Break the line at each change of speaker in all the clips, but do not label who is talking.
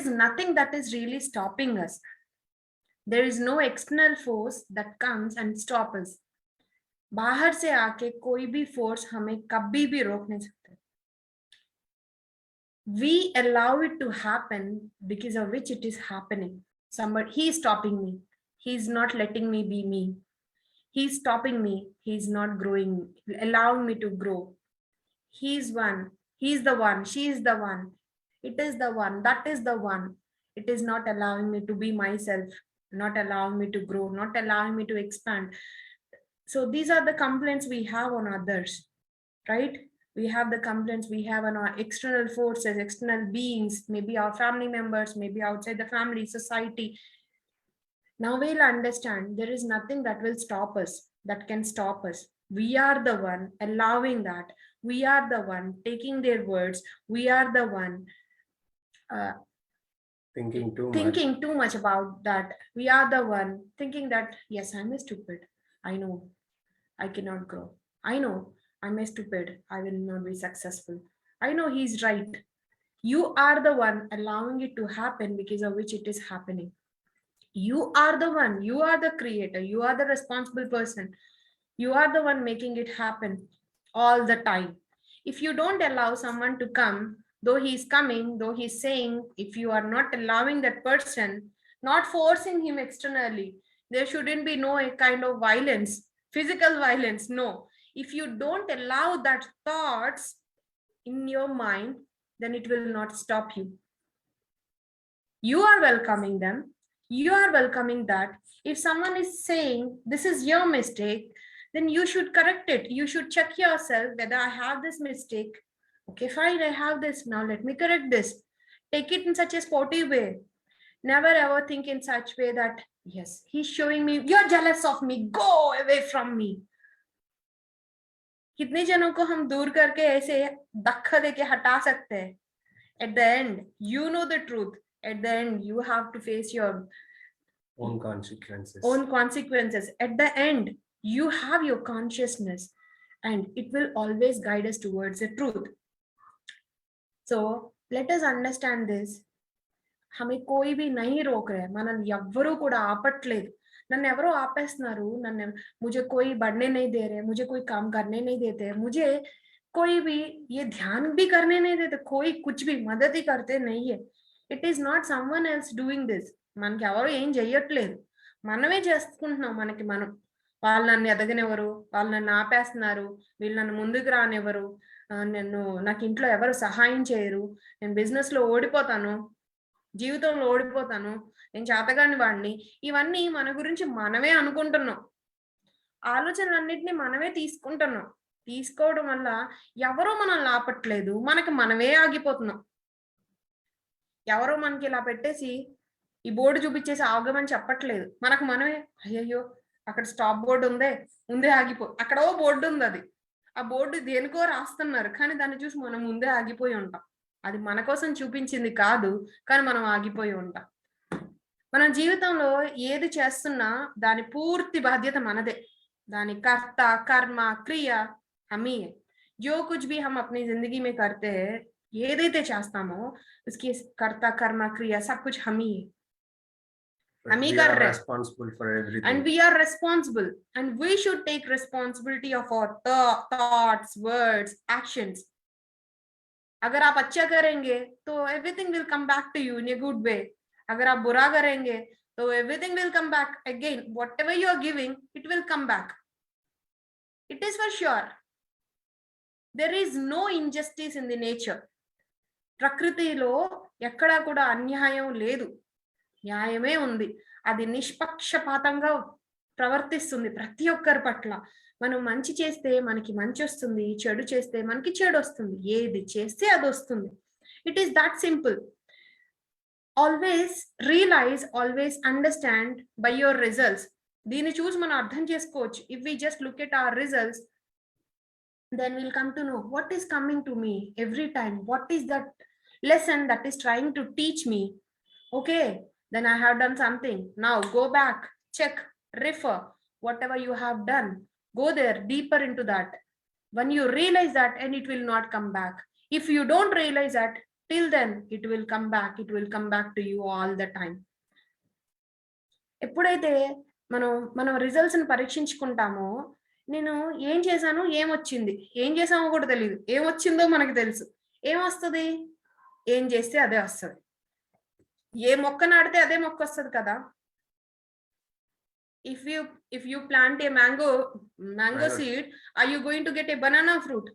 is nothing that is really stopping us. There is no external force that comes and stops us. बाहर से आके कोई भी force हमें कभी भी रोक नहीं सकता. We allow it to happen because of which it is happening. Somebody, he is stopping me. He is not letting me be me. He is stopping me. He is not growing, allowing me to grow. He is one. He is the one. She is the one. It is the one. That is the one. It is not allowing me to be myself, not allowing me to grow, not allowing me to expand. So these are the complaints we have on others, right? We have the complaints we have on our external forces, external beings, maybe our family members, maybe outside the family, society. Now we'll understand there is nothing that will stop us, that can stop us. We are the one allowing that. We are the one taking their words. We are the one
thinking too
much about that. We are the one thinking that, yes, I'm stupid. I know I cannot grow. I know I'm stupid. I will not be successful. I know he's right. You are the one allowing it to happen because of which it is happening. You are the one. You are the creator. You are the responsible person. You are the one making it happen all the time. If you don't allow someone to come, though he's coming, though he's saying, if you are not allowing that person, not forcing him externally, there shouldn't be no kind of violence, physical violence. No. If you don't allow that thoughts in your mind, then it will not stop you. You are welcoming them. You are welcoming that. If someone is saying this is your mistake, then you should correct it. You should check yourself whether I have this mistake. Okay, fine, I have this. Now let me correct this. Take it in such a sporty way. Never ever think in such way that, yes, he's showing me, you're jealous of me, go away from me. कितने जनों को हम दूर करके ऐसे धक्का देके हटा सकते हैं? At the end, you know the truth. At the end, you have to face your
own consequences.
At the end, you have your consciousness and it will always guide us towards the truth. So let us understand this. हमें कोई भी नहीं रोक रहे, మనల్ని ఎవ్వరూ కూడా ఆపట్లేదు. నన్ను ఎవరో ఆపేస్తున్నారు, నన్ను मुझे कोई बढ़ने नहीं दे रहे, मुझे कोई काम करने नहीं देते, मुझे कोई भी ये ध्यान भी करने नहीं देते, कोई कुछ भी मदद ही करते नहीं है. It is not someone else doing this. మనకి ఎవరు ఏం చెయ్యట్లేదు, మనమే చేసుకుంటున్నాం. మనకి మనం, వాళ్ళు నన్ను ఎదగనివ్వరు, వాళ్ళు నన్ను ఆపేస్తున్నారు, వీళ్ళు నన్ను ముందుకు రానివ్వరు, నాకు ఇంట్లో ఎవరు సహాయం చేయరు, నేను బిజినెస్ లో ఓడిపోతాను, జీవితంలో ఓడిపోతాను, నేను చేతగాని వాడిని. ఇవన్నీ మన గురించి మనమే అనుకుంటున్నాం. ఆలోచనలన్నిటినీ మనమే తీసుకుంటున్నాం. తీసుకోవడం వల్ల ఎవరో మనల్ని ఆపట్లేదు, మనకి మనమే ఆగిపోతున్నాం. ఎవరో మనకి ఇలా పెట్టేసి ఈ బోర్డు చూపించేసి ఆగమని చెప్పట్లేదు, మనకు మనమే అయ్యయ్యో అక్కడ స్టాప్ బోర్డు ముందే ఆగిపో, అక్కడో బోర్డు ఉంది, అది ఆ బోర్డు దేనికో రాస్తున్నారు, కానీ దాన్ని చూసి మనం ముందే ఆగిపోయి ఉంటాం. అది మన కోసం చూపించింది కాదు, కానీ మనం ఆగిపోయి ఉంటాం. మన జీవితంలో ఏది చేస్తున్నా దాని పూర్తి బాధ్యత మనదే. దాని కర్త కర్మ క్రియ హమీ है. जो कुछ भी हम अपनी जिंदगी में करते हैं, ఏదైతే చేస్తామో उसकी कर्ता कर्म क्रिया सब कुछ हम ही है. हम ही कर रहे हैं and we are responsible and we should take responsibility of our thoughts, words, actions. अगर आप अच्छा करेंगे तो everything will come back to you in a good way. अगर आप बुरा करेंगे तो everything will come back again. Whatever you are giving, it will come back. It is for sure. There is no injustice in the nature. ప్రకృతిలో ఎక్కడా కూడా అన్యాయం లేదు, న్యాయమే ఉంది. అది నిష్పక్షపాతంగా ప్రవర్తిస్తుంది ప్రతి ఒక్కరి పట్ల. మనం మంచి చేస్తే మనకి మంచి వస్తుంది, చెడు చేస్తే మనకి చెడు వస్తుంది. ఏది చేస్తే అది వస్తుంది. It is that simple. Always realize, always understand by your results. దీన్ని చూసి మనం అర్థం చేసుకోవచ్చు. If we just look at our results, then we'll come to know what is coming to me every time, what is that lesson that is trying to teach me. Okay, then I have done something. Now go back, check, refer whatever you have done, go there deeper into that. When you realize that, and it will not come back. If you don't realize that, till then it will come back to you all the time. ఎప్పుడైతే మనం results ని పరీక్షించుకుంటామో, నేను ఏం చేశాను, ఏమొచ్చింది, ఏం చేసామో కూడా తెలియదు, ఏమొచ్చిందో మనకు తెలుసు. ఏమొస్తుంది, ఏం చేస్తే అదే వస్తుంది. ఏ మొక్క నాటితే అదే మొక్క వస్తుంది కదా. if you plant a mango seed, are you going to get a banana fruit?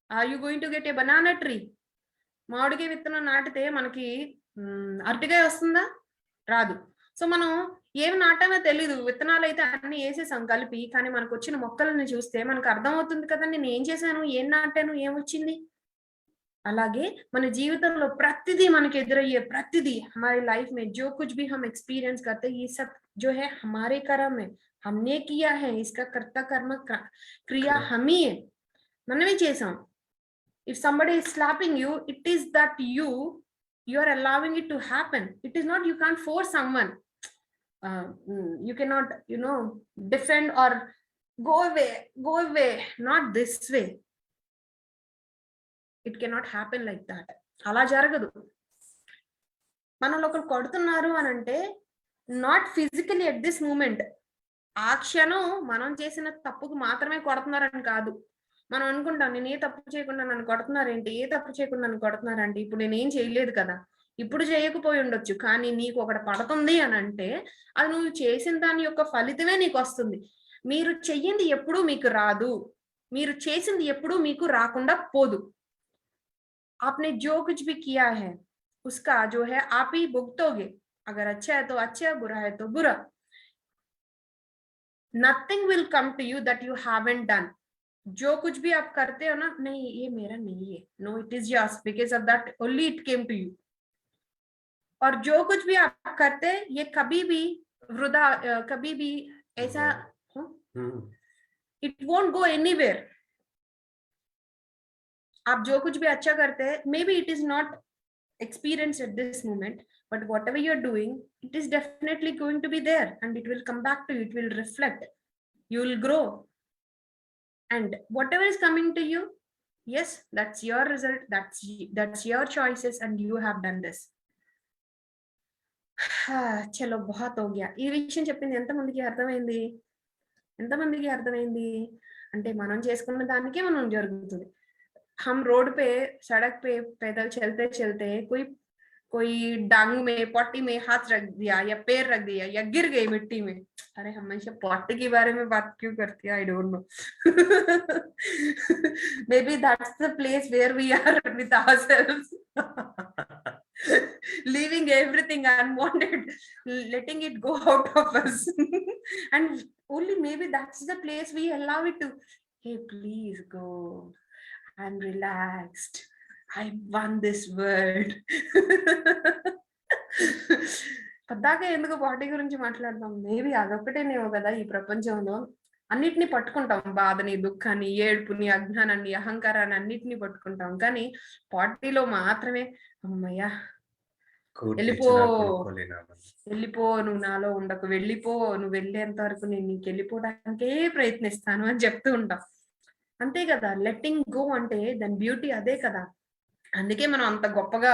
Are you going to get a banana tree? మామిడికాయ విత్తనం నాటితే మనకి అరటికాయ వస్తుందా? రాదు. సో మనం ఏమి నాటామో తెలీదు, విత్తనాలు అయితే అన్ని వేసేసాం కలిపి, కానీ మనకు వచ్చిన మొక్కలను చూస్తే మనకు అర్థమవుతుంది కదా, నేను ఏం చేశాను, ఏం నాటాను, ఏమొచ్చింది. అలాగే మన జీవితంలో ప్రతిదీ మనకి ఎదురయ్యే ప్రతిదీ, हमारी लाइफ में जो कुछ भी हम एक्सपीरियंस करते हैं, ये सब जो है हमारे कर्म है, हमने किया है, इसका कर्ता कर्म क्रिया हम ही है, మనమే చేసాం. if somebody is slapping you, it is that you are allowing it to happen. It is not, you can't force someone. You cannot, defend or go away, not this way. It cannot happen like that. అలా జరగదు. మనలో ఒకరు కొడుతున్నారు అని అంటే not physically at this moment, ఆ క్షణం మనం చేసిన తప్పుకు మాత్రమే కొడుతున్నారని కాదు. మనం అనుకుంటాం, నేను ఏ తప్పు చేయకుండా నన్ను కొడుతున్నారేంటి, ఏ తప్పు చేయకుండా నన్ను కొడుతున్నారంటే, ఇప్పుడు నేను ఏం చేయలేదు కదా, ఇప్పుడు చేయకపోయి ఉండొచ్చు, కానీ నీకు ఒకటి పడుతుంది అని అంటే అది నువ్వు చేసిన దాని యొక్క ఫలితమే నీకు వస్తుంది. మీరు చెయ్యింది ఎప్పుడూ మీకు రాదు, మీరు చేసింది ఎప్పుడూ మీకు రాకుండా పోదు. आपने जो कुछ भी किया है उसका जो है आप ही भुगतोगे. अगर अच्छा है तो अच्छा, बुरा है तो बुरा. Nothing will come to you that you haven't done. जो कुछ भी आप करते हो ना, नहीं ये मेरा नहीं है, no it is yours, because of that only it came to you. और जो कुछ भी आप करते ये कभी भी वृथा, कभी भी ऐसा it won't go anywhere. आप जो कुछ भी अच्छा करते हैं, may be it is not experienced at this moment, but whatever you're doing, it is definitely going to be there and it will come back to you, it will reflect, you will grow, and whatever is coming to you, yes, that's your result, that's your choices, and you have done this. చలో बहुत हो गया. ఈ విషయం చెప్పింది ఎంతమందికి అర్థమైంది అంటే మనం చేసుకున్న దానికే మనం జరుగుతుంది. हम रोड पे, सड़क पे पैदल चलते चलते कोई डांग में, पॉटी में हाथ रख दिया या पैर रख दिया या गिर गई मिट्टी में. अरे हमेशा पॉटी के बारे में बात क्यों करती है, I don't know. Maybe that's the place where we are with ourselves, leaving everything unwanted, letting it go out of us. And only maybe that's the place we allow it to, hey please go, I'm relaxed, I won this world. పద్దాక ఎందుకు body గురించి మాట్లాడదాం, maybe అదొక్కటేనేమో కదా ఈ ప్రపంచంలో అన్నిటినీ పట్టుకుంటాం, బాధని, దుఃఖాన్ని, ఏడుపుని, అజ్ఞానాన్ని, అహంకారాన్ని అన్నిటినీ పట్టుకుంటాం, కానీ పార్టీలో మాత్రమే అమ్మయ్యా వెళ్ళిపో, నువ్వు నాలో ఉండకు, వెళ్ళిపో, నువ్వు వెళ్ళేంత వరకు నేను నీకు వెళ్ళిపోవడానికే ప్రయత్నిస్తాను అని చెప్తూ ఉంటాం. అంతే కదా, లెట్టింగ్ గో అంటే దాని బ్యూటీ అదే కదా. అందుకే మనం అంత గొప్పగా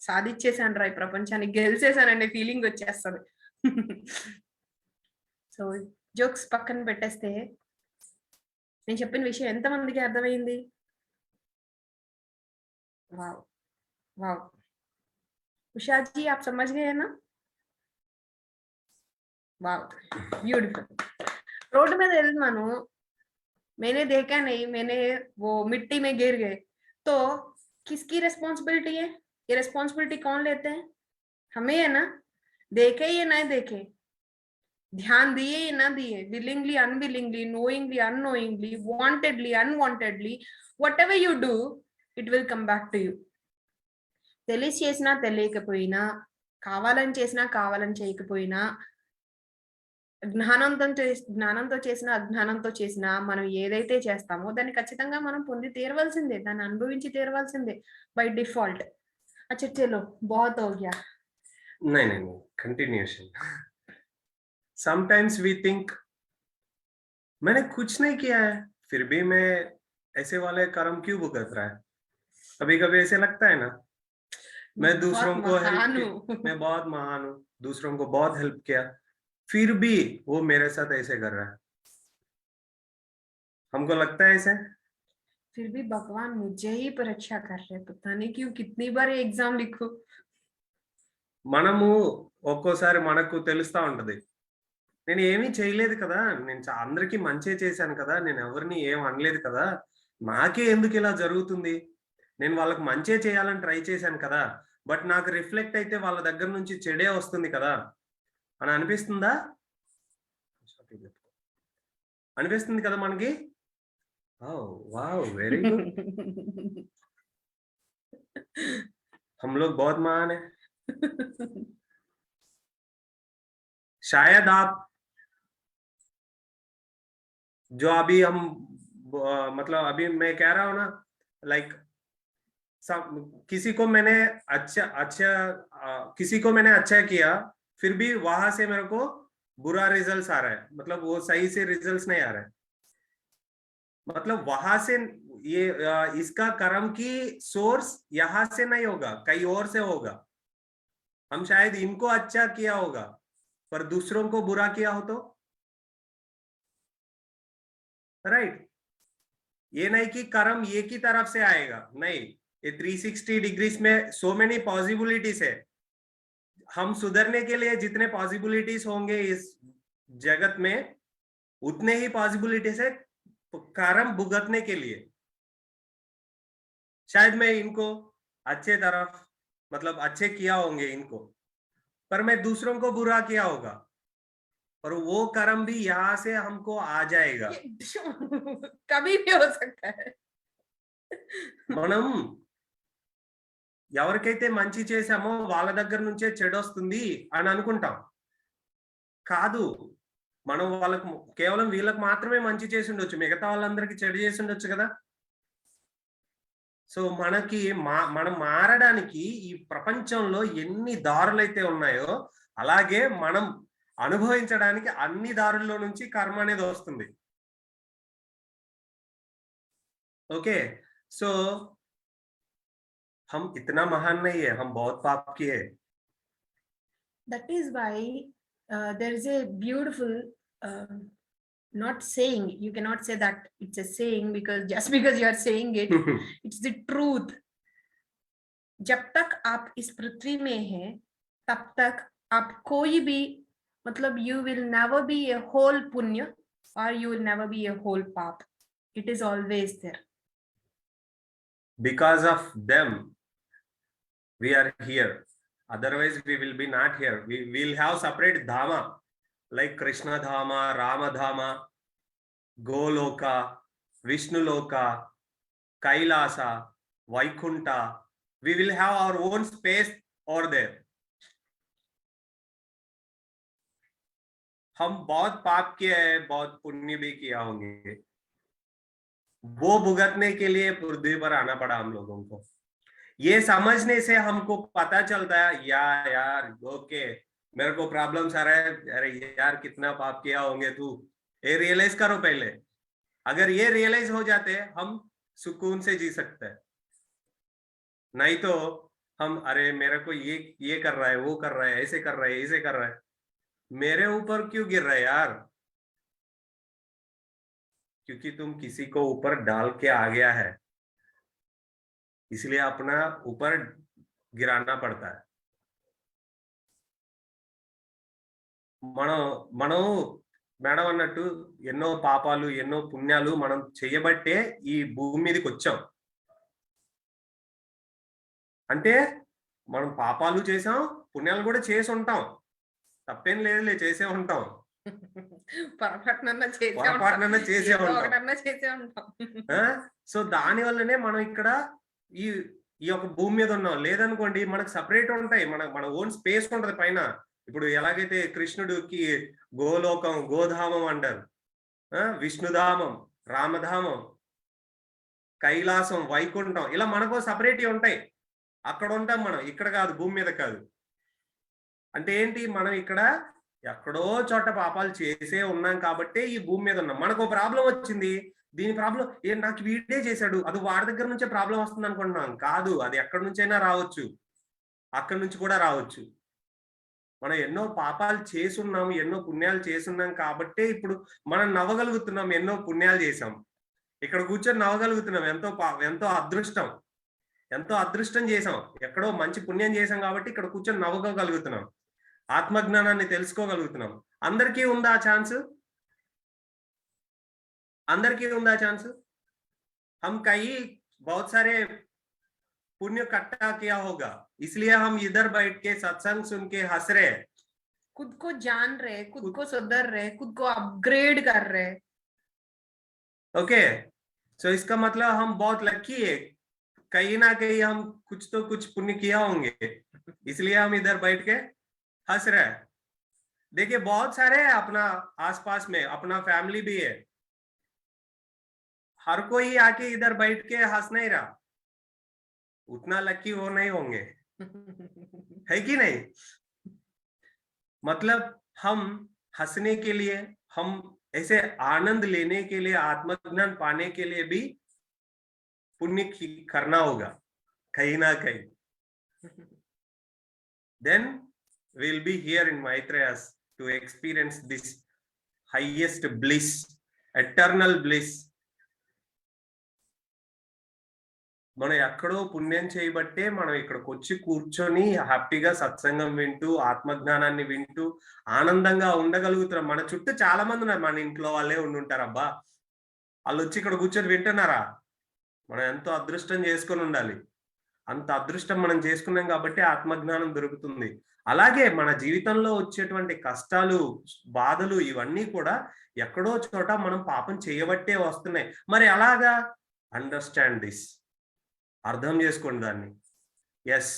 సాధించేసాను రా ఈ ప్రపంచాన్ని, గెలిచేసాననే ఫీలింగ్ వచ్చేస్తుంది. సో జోక్స్ పక్కన పెట్టేస్తే నేను చెప్పిన విషయం ఎంతమందికి అర్థమైంది? వావ్ వావ్, उषा जी आप समझ गए हैं ना? वाह ब्यूटीफुल. रोड में వెళ్తున్నాను, मैंने देखा नहीं, मैंने वो मिट्टी में गिर गए, तो किसकी रिस्पॉन्सिबिलिटी है? ये रिस्पॉन्सिबिलिटी कौन लेते हैं? हमें है ना. देखे या नहीं देखे, ध्यान दिए या ना दिए, willingly unwillingly, knowingly unknowingly, wantedly unwantedly, whatever you do, it will come back to you. తెలిసి చేసినా తెలియకపోయినా, కావాలని చేసినా కావాలని చేయకపోయినా, జ్ఞానంతో చేసినా అజ్ఞానంతో చేసినా, మనం ఏదైతే చేస్తామో దాన్ని ఖచ్చితంగా మనం పొంది తీరవలసిందే, దాన్ని అనుభవించి తీరవలసిందే బై డిఫాల్ట్. अच्छा चलो बहुत हो गया.
नहीं, कंटिन्यूएशन. समटाइम्स वी थिंक मैंने कुछ नहीं किया है, फिर भी मैं ऐसे वाले कर्म क्यों भुगत रहा है. कभी कभी ऐसे लगता है ना, मैं दूसरों
बहुत
को
महान
हेल्प
हूँ।
मैं बहुत महान हूँ, दूसरों को बहुत हेल्प किया, फिर भी वो मेरे साथ ऐसे कर रहा है। हमको लगता है ऐसे।
फिर भी भगवान मुझे ही परीक्षा कर रहे, पता नहीं क्यों, कितनी बार एग्जाम लिखो।
మనము ఒక్కోసారి మనకు తెలుస్తా ఉంటది, నేను ఏమీ చేయలేదు కదా, నేను అందరికీ మంచే చేశాను కదా, నేను ఎవరిని ఏం అనలేదు కదా, నాకే ఎందుకు ఇలా జరుగుతుంది, నేను వాళ్ళకి మంచే చేయాలని ట్రై చేశాను కదా, బట్ నాకు రిఫ్లెక్ట్ అయితే వాళ్ళ దగ్గర నుంచి చెడే వస్తుంది కదా అని అనిపిస్తుందా? అనిపిస్తుంది కదా మనకి. वाओ वेरी गुड, हम लोग बहुत महान है। शायद आप जो अभी हम मतलब अभी मैं कह रहा हूं ना, लाइक किसी को मैंने किसी को मैंने अच्छा किया, फिर भी वहां से मेरे को बुरा रिजल्ट्स आ रहा है, मतलब वो सही से रिजल्ट्स नहीं आ रहा है, मतलब वहां से ये इसका कर्म की सोर्स यहां से नहीं होगा, कहीं और से होगा। हम शायद इनको अच्छा किया होगा पर दूसरों को बुरा किया हो तो, राइट। ये नहीं कि कर्म ये की तरफ से आएगा, नहीं, ये 360 डिग्रीज में सो मेनी पॉसिबिलिटीज है। हम सुधरने के लिए जितने पॉसिबिलिटीज होंगे इस जगत में, उतने ही पॉसिबिलिटीज है कर्म भुगतने के लिए। शायद मैं इनको अच्छे तरफ मतलब अच्छे किया होंगे इनको, पर मैं दूसरों को बुरा किया होगा, पर वो कर्म भी यहां से हमको आ जाएगा।
कभी भी हो सकता है।
మనం ఎవరికైతే మంచి చేశామో వాళ్ళ దగ్గర నుంచే చెడు వస్తుంది అని అనుకుంటాం, కాదు, మనం వాళ్ళకు కేవలం వీళ్ళకి మాత్రమే మంచి చేసి ఉండొచ్చు, మిగతా వాళ్ళందరికీ చెడు చేసి ఉండొచ్చు కదా. సో మనకి మనం మారడానికి ఈ ప్రపంచంలో ఎన్ని దారులైతే ఉన్నాయో, అలాగే మనం అనుభవించడానికి అన్ని దారుల్లో నుంచి కర్మ అనేది వస్తుంది. ओके, सो हम इतना महान नहीं है, हम बहुत पाप किए।
That is why there is a beautiful not saying, you cannot say that it's a saying because just because you are saying it, it's the truth. जब तक आप इस पृथ्वी में हैं तब तक आप कोई भी मतलब you will never be a whole punya or you will never be a whole pap. It is always there.
Because of them we are here, otherwise we will be not here. We will have separate dhama like Krishna dhama, Rama dhama, Goloka, Vishnu loka, Kailasa, Vaikunta. We will have our own space over there. हम बहुत पाप किया है, बहुत पुण्य भी किया होंगे, वो भुगतने के लिए पृथ्वी पर आना पड़ा हम लोगों को। ये समझने से हमको पता चलता है यार ओके, मेरे को प्रॉब्लम्स आ रहा है, अरे यार कितना पाप किया होंगे तू, ये रियलाइज करो पहले। अगर ये रियलाइज हो जाते हम सुकून से जी सकते हैं, नहीं तो हम अरे मेरे को ये कर रहा है, वो कर रहा है, ऐसे कर रहा है, ऐसे कर रहा है, मेरे ऊपर क्यों गिर रहा है यार? क्योंकि तुम किसी को ऊपर डाल के आ गया है, इसलिए अपना ऊपर गिराना पड़ता है। మనం మేడం అన్నట్టు ఎన్నో పాపాలు ఎన్నో పుణ్యాలు మనం చేయబట్టే ఈ భూమి మీదకి వచ్చాం. అంటే మనం పాపాలు చేసాం, పుణ్యాలు కూడా చేసి ఉంటాం, తప్పేం లేదులే, చేసే ఉంటాం.
పొరపాటునన్నా
చేసే ఉంటాం. సో దాని వల్లనే మనం ఇక్కడ ఈ యొక్క భూమి మీద ఉన్నాం. లేదనుకోండి మనకు సపరేట్ ఉంటాయి, మన ఓన్ స్పేస్ ఉంటది పైన. ఇప్పుడు ఎలాగైతే కృష్ణుడికి గోలోకం, గోధామం అంటారు, విష్ణుధామం, రామధామం, కైలాసం, వైకుంఠం, ఇలా మనకు సపరేట్ ఉంటాయి. అక్కడ ఉంటాం మనం, ఇక్కడ కాదు, భూమి మీద కాదు. అంటే ఏంటి, మనం ఇక్కడ ఎక్కడో చోట పాపాలు చేసే ఉన్నాం కాబట్టి ఈ భూమి మీద ఉన్నాం. మనకు ప్రాబ్లం వచ్చింది, దీని ప్రాబ్లం నాకు వీడే చేశాడు, అది వాడి దగ్గర నుంచే ప్రాబ్లం వస్తుంది అనుకుంటున్నాం. కాదు, అది ఎక్కడి నుంచైనా రావచ్చు. అక్కడి నుంచి కూడా రావచ్చు. మనం ఎన్నో పాపాలు చేసున్నాము, ఎన్నో పుణ్యాలు చేసున్నాం కాబట్టే ఇప్పుడు మనం నవ్వగలుగుతున్నాం. ఎన్నో పుణ్యాలు చేసాం, ఇక్కడ కూర్చొని నవ్వగలుగుతున్నాం. ఎంతో అదృష్టం, ఎంతో అదృష్టం చేసాం. ఎక్కడో మంచి పుణ్యం చేసాం కాబట్టి ఇక్కడ కూర్చొని నవ్వుకోగలుగుతున్నాం, ఆత్మజ్ఞానాన్ని తెలుసుకోగలుగుతున్నాం. అందరికీ ఉందా ఛాన్స్? అందరికీ ఉందా ఛాన్స్? हम कहीं बहुत सारे पुण्य इकट्ठा किया होगा, इसलिए हम इधर बैठ के सत्संग सुन के हंस रहे,
खुद को जान रहे, खुद को सुधर रहे, खुद को अपग्रेड कर रहे.
ओके, सो इसका मतलब हम बहुत लकी है, कहीं ना कहीं हम कुछ तो कुछ पुण्य किया होंगे, इसलिए हम इधर बैठ के हंस रहे हैं. देखिए बहुत सारे है अपना आसपास में, अपना फैमिली भी है. हर कोई आके इधर बैठ के हंस नहीं रहा, उतना लकी वो नहीं होंगे. है कि नहीं? मतलब हम हंसने के लिए, हम ऐसे आनंद लेने के लिए, आत्मज्ञान पाने के लिए भी पुण्य करना होगा कहीं ना कहीं. Then we'll be here in Maitreyas to experience this highest bliss, eternal bliss. మనం ఎక్కడో పుణ్యం చేయబట్టే మనం ఇక్కడికి వచ్చి కూర్చొని హ్యాపీగా సత్సంగం వింటూ, ఆత్మజ్ఞానాన్ని వింటూ ఆనందంగా ఉండగలుగుతున్నాం. మన చుట్టూ చాలా మంది ఉన్నారు, మన ఇంట్లో వాళ్ళే ఉండుంటారు. అబ్బా, వాళ్ళు వచ్చి ఇక్కడ కూర్చొని వింటున్నారా? మనం ఎంతో అదృష్టం చేసుకొని ఉండాలి. అంత అదృష్టం మనం చేసుకున్నాం కాబట్టి ఆత్మజ్ఞానం దొరుకుతుంది. అలాగే మన జీవితంలో వచ్చేటువంటి కష్టాలు, బాధలు ఇవన్నీ కూడా ఎక్కడో చోట మనం పాపం చేయబట్టే వస్తున్నాయి. మరి అలాగా అండర్స్టాండ్ దిస్, అర్థం చేసుకోండి దాన్ని. ఎస్,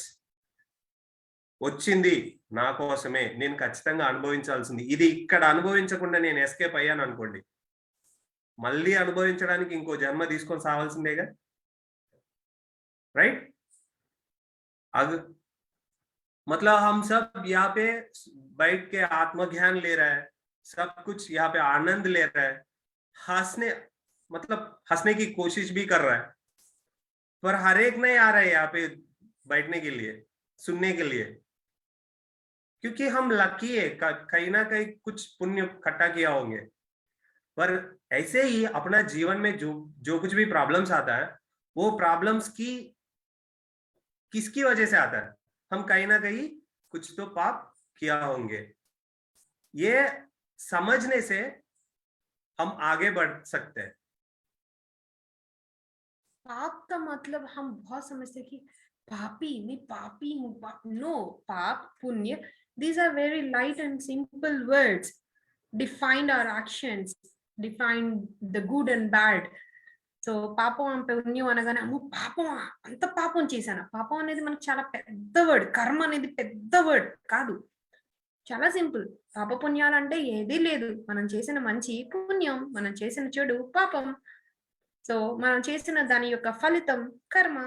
వచ్చింది నా కోసమే, నేను ఖచ్చితంగా అనుభవించాల్సింది. ఇది ఇక్కడ అనుభవించకుండా నేను ఎస్కేప్ అయ్యాను అనుకోండి, మళ్ళీ అనుభవించడానికి ఇంకో జన్మ తీసుకొని సావాల్సిందేగా, राइट? मतलब हम सब यहाँ पे बैठ के आत्मज्ञान ले रहा है, सब कुछ यहाँ पे आनंद ले रहा है, हंसने मतलब हंसने की कोशिश भी कर रहा है, पर हर एक नहीं आ रहा है यहाँ पे बैठने के लिए, सुनने के लिए, क्योंकि हम लकी है, कहीं ना कहीं कुछ पुण्य इकट्ठा किया होंगे. पर ऐसे ही अपना जीवन में जो कुछ भी प्रॉब्लम्स आता है, वो प्रॉब्लम्स किसकी वजह से आता है? हम कहीं ना कहीं कुछ तो पाप किया होंगे. ये समझने से हम आगे बढ़ सकते हैं.
पाप का मतलब हम बहुत समझते हैं कि पापी, मैं पापी हूँ. नो, पाप, पुण्य, these are very light and simple words. Define our actions, define the good and bad. So పాపం, పుణ్యం అనగానే అమ్మో పాపం, అంత పాపం చేశాను. పాపం అనేది మనకు చాలా పెద్ద వర్డ్, కర్మ అనేది పెద్ద వర్డ్ కాదు, చాలా సింపుల్. పాప పుణ్యాలు అంటే ఏదీ లేదు. మనం చేసిన మంచి పుణ్యం, మనం చేసిన చెడు పాపం. సో మనం చేసిన దాని యొక్క ఫలితం కర్మ.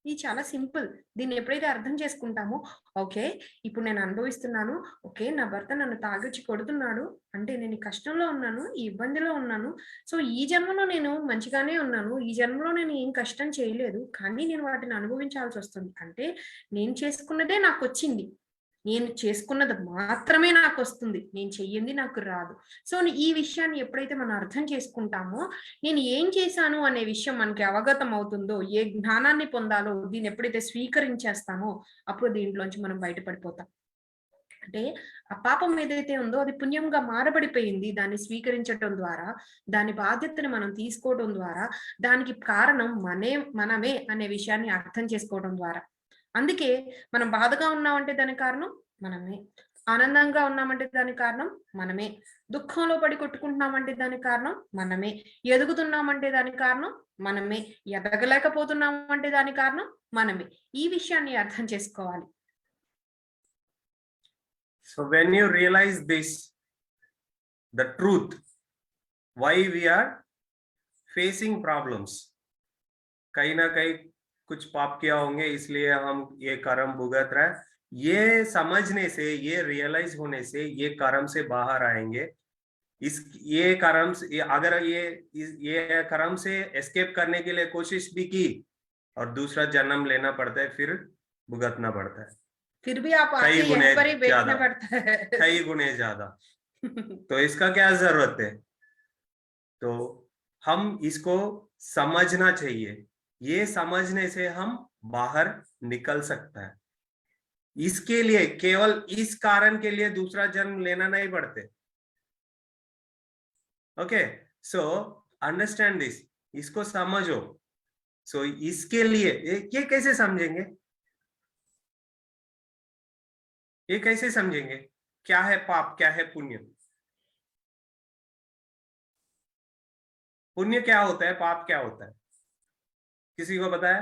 ఇది చాలా సింపుల్. దీన్ని ఎప్పుడైతే అర్థం చేసుకుంటామో, ఓకే ఇప్పుడు నేను అనుభవిస్తున్నాను, ఓకే నా భర్త నన్ను తాగొచ్చి కొడుతున్నాడు అంటే నేను ఈ కష్టంలో ఉన్నాను, ఈ ఇబ్బందిలో ఉన్నాను. సో ఈ జన్మలో నేను మంచిగానే ఉన్నాను, ఈ జన్మలో నేను ఏం కష్టం చేయలేదు, కానీ నేను వాటిని అనుభవించాల్సి వస్తుంది. అంటే నేను చేసుకున్నదే నాకు వచ్చింది, నేను చేసుకున్నది మాత్రమే నాకు వస్తుంది, నేను చెయ్యింది నాకు రాదు. సో ఈ విషయాన్ని ఎప్పుడైతే మనం అర్థం చేసుకుంటామో, నేను ఏం చేశాను అనే విషయం మనకి అవగతం అవుతుందో, ఏ జ్ఞానాన్ని పొందాలో దీన్ని ఎప్పుడైతే స్వీకరించేస్తామో అప్పుడు దీంట్లోంచి మనం బయటపడిపోతాం. అంటే ఆ పాపం ఏదైతే ఉందో అది పుణ్యంగా మారబడిపోయింది. దాన్ని స్వీకరించడం ద్వారా, దాని బాధ్యతను మనం తీసుకోవడం ద్వారా, దానికి కారణం మనమే అనే విషయాన్ని అర్థం చేసుకోవడం ద్వారా. అందుకే మనం బాధగా ఉన్నామంటే దానికి కారణం మనమే, ఆనందంగా ఉన్నామంటే దానికి కారణం మనమే, దుఃఖంలో పడి కొట్టుకుంటున్నామంటే దానికి కారణం మనమే, ఎదుగుతున్నామంటే దానికి కారణం మనమే, ఎదగలేకపోతున్నామంటే దానికి కారణం మనమే. ఈ విషయాన్ని అర్థం చేసుకోవాలి.
So when you realize this, the truth, why we are facing problems, कहीं ना कहीं कुछ पाप किया होंगे इसलिए हम ये कर्म भुगत रहे हैं, ये समझने से, ये रियलाइज होने से ये कर्म से बाहर आएंगे. ये कर्म से, अगर ये कर्म से एस्केप करने के लिए कोशिश भी की और दूसरा जन्म लेना पड़ता है, फिर भुगतना पड़ता है,
फिर भी आप आके
कई गुने
यहाँ पर ही बैठना
ज्यादा,
पड़ता है।
कई गुने ज्यादा। तो इसका क्या जरूरत है? तो हम इसको समझना चाहिए, ये समझने से हम बाहर निकल सकता है। इसके लिए, केवल इस कारण के लिए दूसरा जन्म लेना नहीं पड़ते। ओके, सो अंडरस्टैंड दिस, इसको समझो। सो इसके लिए ये कैसे समझेंगे? ये कैसे समझेंगे क्या है पाप, क्या है पुण्य? पुण्य क्या होता है, पाप क्या होता है? किसी को पता है?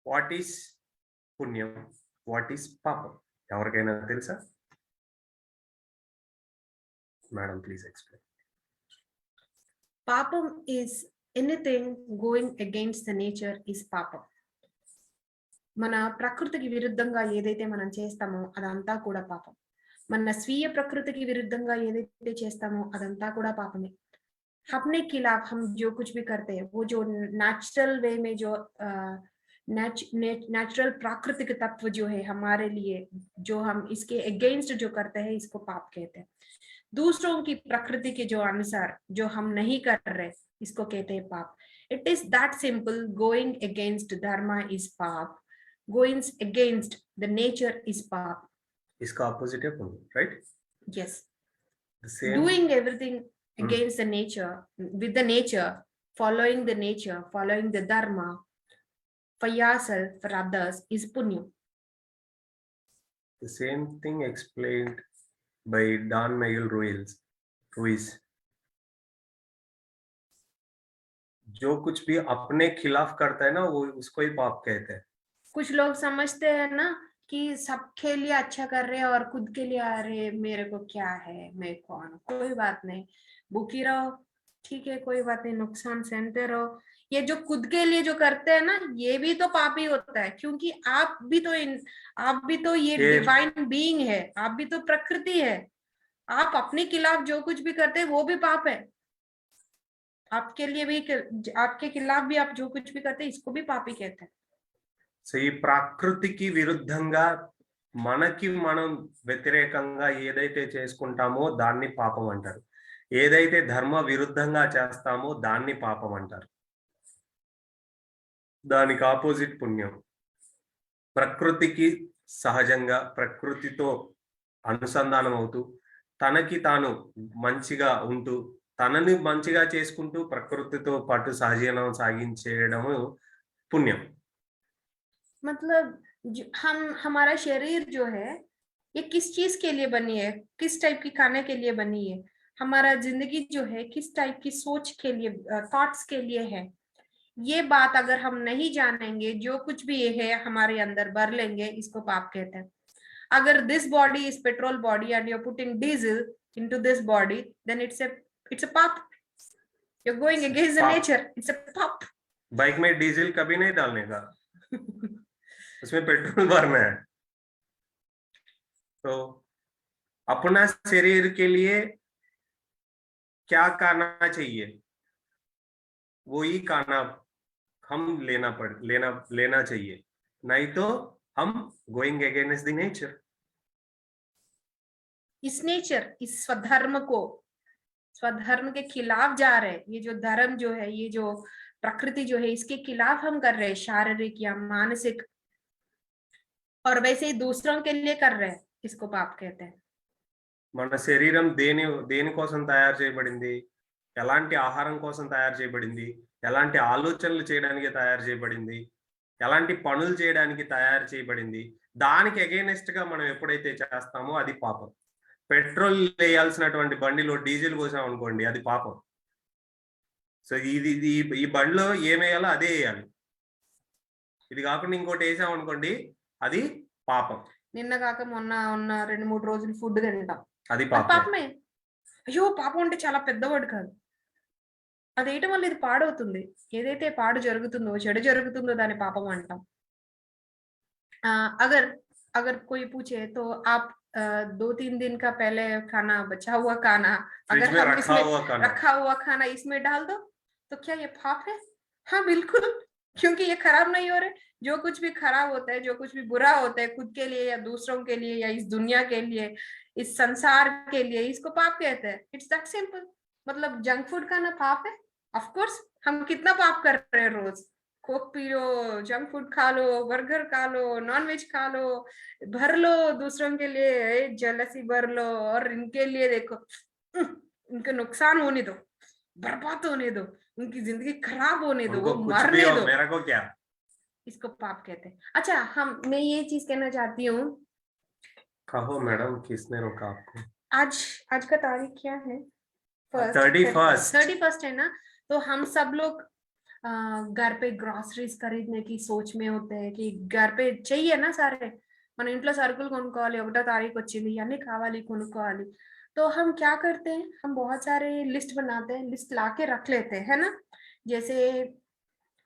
What is Punyam, what is पापम? ఎవరికైనా తెలుసా? Madam please explain.
Papam is anything going against the nature is papam. మన ప్రకృతికి విరుద్ధంగా ఏదైతే మనం చేస్తామో అదంతా కూడా పాపం. మన స్వీయ ప్రకృతికి విరుద్ధంగా ఏదైతే చేస్తామో అదంతా కూడా పాపమే. अपने खिलाफ हम जो कुछ भी करते हैं, वो जो नेचुरल वे में जो नेचुरल प्राकृतिक तत्व जो है हमारे लिए, जो हम इसके अगेंस्ट जो करते हैं, इसको पाप कहते हैं. दूसरों की प्रकृति के जो अनुसार जो हम नहीं कर रहे, इसको कहते हैं पाप. It is that simple. Going against धर्म इज पाप. Going against the nature is पाप.
इसका ऑपोजिट है पुण्य, right?
Yes.
The same.
Doing everything against the nature, with the nature, following the nature, following the dharma for yourself, for others is punya.
The same thing explained by Don Miguel Ruiz. जो कुछ भी अपने खिलाफ करता है ना, वो उसको ही पाप कहते हैं.
कुछ लोग समझते हैं ना कि सबके लिए अच्छा कर रहे हैं और खुद के लिए अरे मेरे को क्या है, मैं कौन, कोई बात नहीं, भूखी रहो, ठीक है, कोई बात नहीं, नुकसान सहते रहो. ये जो खुद के लिए जो करते हैं ना, ये भी तो पाप ही होता है, क्योंकि आप भी तो ये डिवाइन बीइंग है, आप भी तो प्रकृति है. आप अपने खिलाफ जो कुछ भी करते हैं वो भी पाप है. आपके लिए भी, आपके खिलाफ भी आप जो कुछ भी करते हैं, इसको भी पाप ही कहते हैं.
సో ఈ ప్రకృతికి విరుద్ధంగా మనకి మనం వ్యతిరేకంగా ఏదైతే చేసుకుంటామో దాన్ని పాపం అంటారు. ఏదైతే ధర్మ విరుద్ధంగా చేస్తామో దాన్ని పాపం అంటారు. దానికి ఆపోజిట్ పుణ్యం. ప్రకృతికి సహజంగా ప్రకృతితో అనుసంధానం అవుతూ తనకి తాను మంచిగా ఉంటూ తనని మంచిగా చేసుకుంటూ ప్రకృతితో పాటు సహజీవనం సాగించేయడము పుణ్యం.
मतलब हमारा शरीर जो है ये किस चीज के लिए बनी है, किस टाइप की खाने के लिए बनी है, हमारा जिंदगी जो है किस टाइप की सोच के लिए, थॉट्स के लिए है. ये बात अगर हम नहीं जानेंगे, जो कुछ भी है हमारे अंदर भर लेंगे, इसको पाप कहते हैं. अगर this body is petrol body and you are putting diesel into this body, then it's a पाप. You are going against the nature, it's a पाप.
बाइक में डीजल कभी नहीं डालने का. उसमें पेट्रोल भरना है. तो अपना शरीर के लिए क्या खाना चाहिए, वो ही खाना हम लेना चाहिए, नहीं तो हम गोइंग अगेंस्ट द नेचर.
इस नेचर, इस स्वधर्म के खिलाफ जा रहे हैं. ये जो धर्म जो है, ये जो प्रकृति जो है, इसके खिलाफ हम कर रहे हैं, शारीरिक या मानसिक, और वैसे ही दूसरों के लिए कर रहे हैं, इसको पाप कहते हैं.
మన శరీరం దేని కోసం తయారు చేయబడింది, ఎలాంటి ఆహారం కోసం తయారు చేయబడింది, ఎలాంటి ఆలోచనలు చేయడానికి తయారు చేయబడింది, ఎలాంటి పనులు చేయడానికి తయారు చేయబడింది, దానికి అగైనెస్ట్ గా మనం ఎప్పుడైతే చేస్తామో అది పాపం. పెట్రోల్ వేయాల్సినటువంటి బండిలో డీజిల్ పోసాం అనుకోండి, అది పాపం. సో ఈ బండిలో ఏమేయాలో అదే వేయాలి. ఇది కాకుండా ఇంకోటి వేసాం అనుకోండి, అది పాపం.
నిన్న కాక మొన్న ఉన్న 2-3 రోజులు ఫుడ్ తింటాం,
అది
పాపమే. అయ్యో పాపం అంటే చాలా పెద్దవాడు కాదు, అది వేయటం వల్ల ఇది పాడవుతుంది. ఏదైతే పాడు జరుగుతుందో, చెడు జరుగుతుందో దాని పాపం అంటాం. अगर कोई पूछे तो आप 2-3 दिन का पहले खाना, बचा हुआ खाना, अगर हम इसमें रखा हुआ खाना इसमें डाल दो, तो क्या ये पाप है? हाँ बिल्कुल, क्योंकि ये खराब नहीं हो रहे। जो कुछ भी खराब होता है, जो कुछ भी बुरा होता है खुद के लिए या दूसरों के लिए या इस दुनिया के लिए, इस संसार के लिए, इसको पाप कहते हैं। It's that simple. मतलब जंक फूड खाना पाप है? Of course. हम कितना पाप कर रहे हैं रोज। Coke P low, junk food खा लो, बर्गर खा लो, नॉन वेज खा लो, भर लो दूसरों के लिए जेलसी भर लो, और इनके लिए देखो इनको नुकसान होने दो, बर्बाद होने दो, उनकी जिंदगी खराब होने दो,
उनको
वो
कुछ भी
मरने
हो,
दो।
मेरा को क्या।
इसको पाप कहते हैं। अच्छा, मैं ये चीज कहना चाहती हूँ।
कहो मैडम, किसने रोका आपको?
आज आज का तारीख क्या है?
31st।
31st है ना? तो हम सब लोग घर पे ग्रोसरीज खरीदने की सोच में होते हैं कि घर पे चाहिए ना सारे, మన ఇంట్లో సరుకులు కొనుక్కోవాలి, 1వ తారీఖు వచ్చింది, అన్ని కావాలి కొనుక్కోవాలి। तो हम क्या करते हैं, हम बहुत सारे लिस्ट बनाते हैं, लिस्ट लाके रख लेते हैं, है ना? जैसे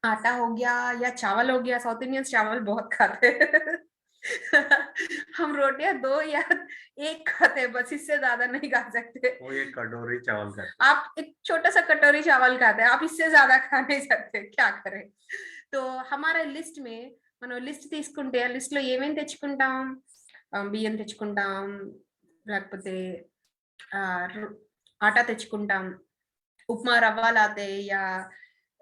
आटा हो गया या चावल हो गया, साउथ इंडियंस चावल बहुत खाते हैं हम रोटियां 2 या 1 खाते हैं, बस इससे ज्यादा नहीं खा सकते।
वो एक कटोरी चावल खाते।
आप एक छोटा सा कटोरी चावल खाते हैं, आप इससे ज्यादा खा नहीं सकते, क्या करें? तो हमारा लिस्ट में మనం లిస్ట్ తీసుకుంటే ఆ లిస్ట్ లో ఏమేం తెచ్చుకుంటాం? బియ్యం తెచ్చుకుంటాం, లేకపోతే आटा తెచ్చుకుంటాం, उपमा रवा लाते, या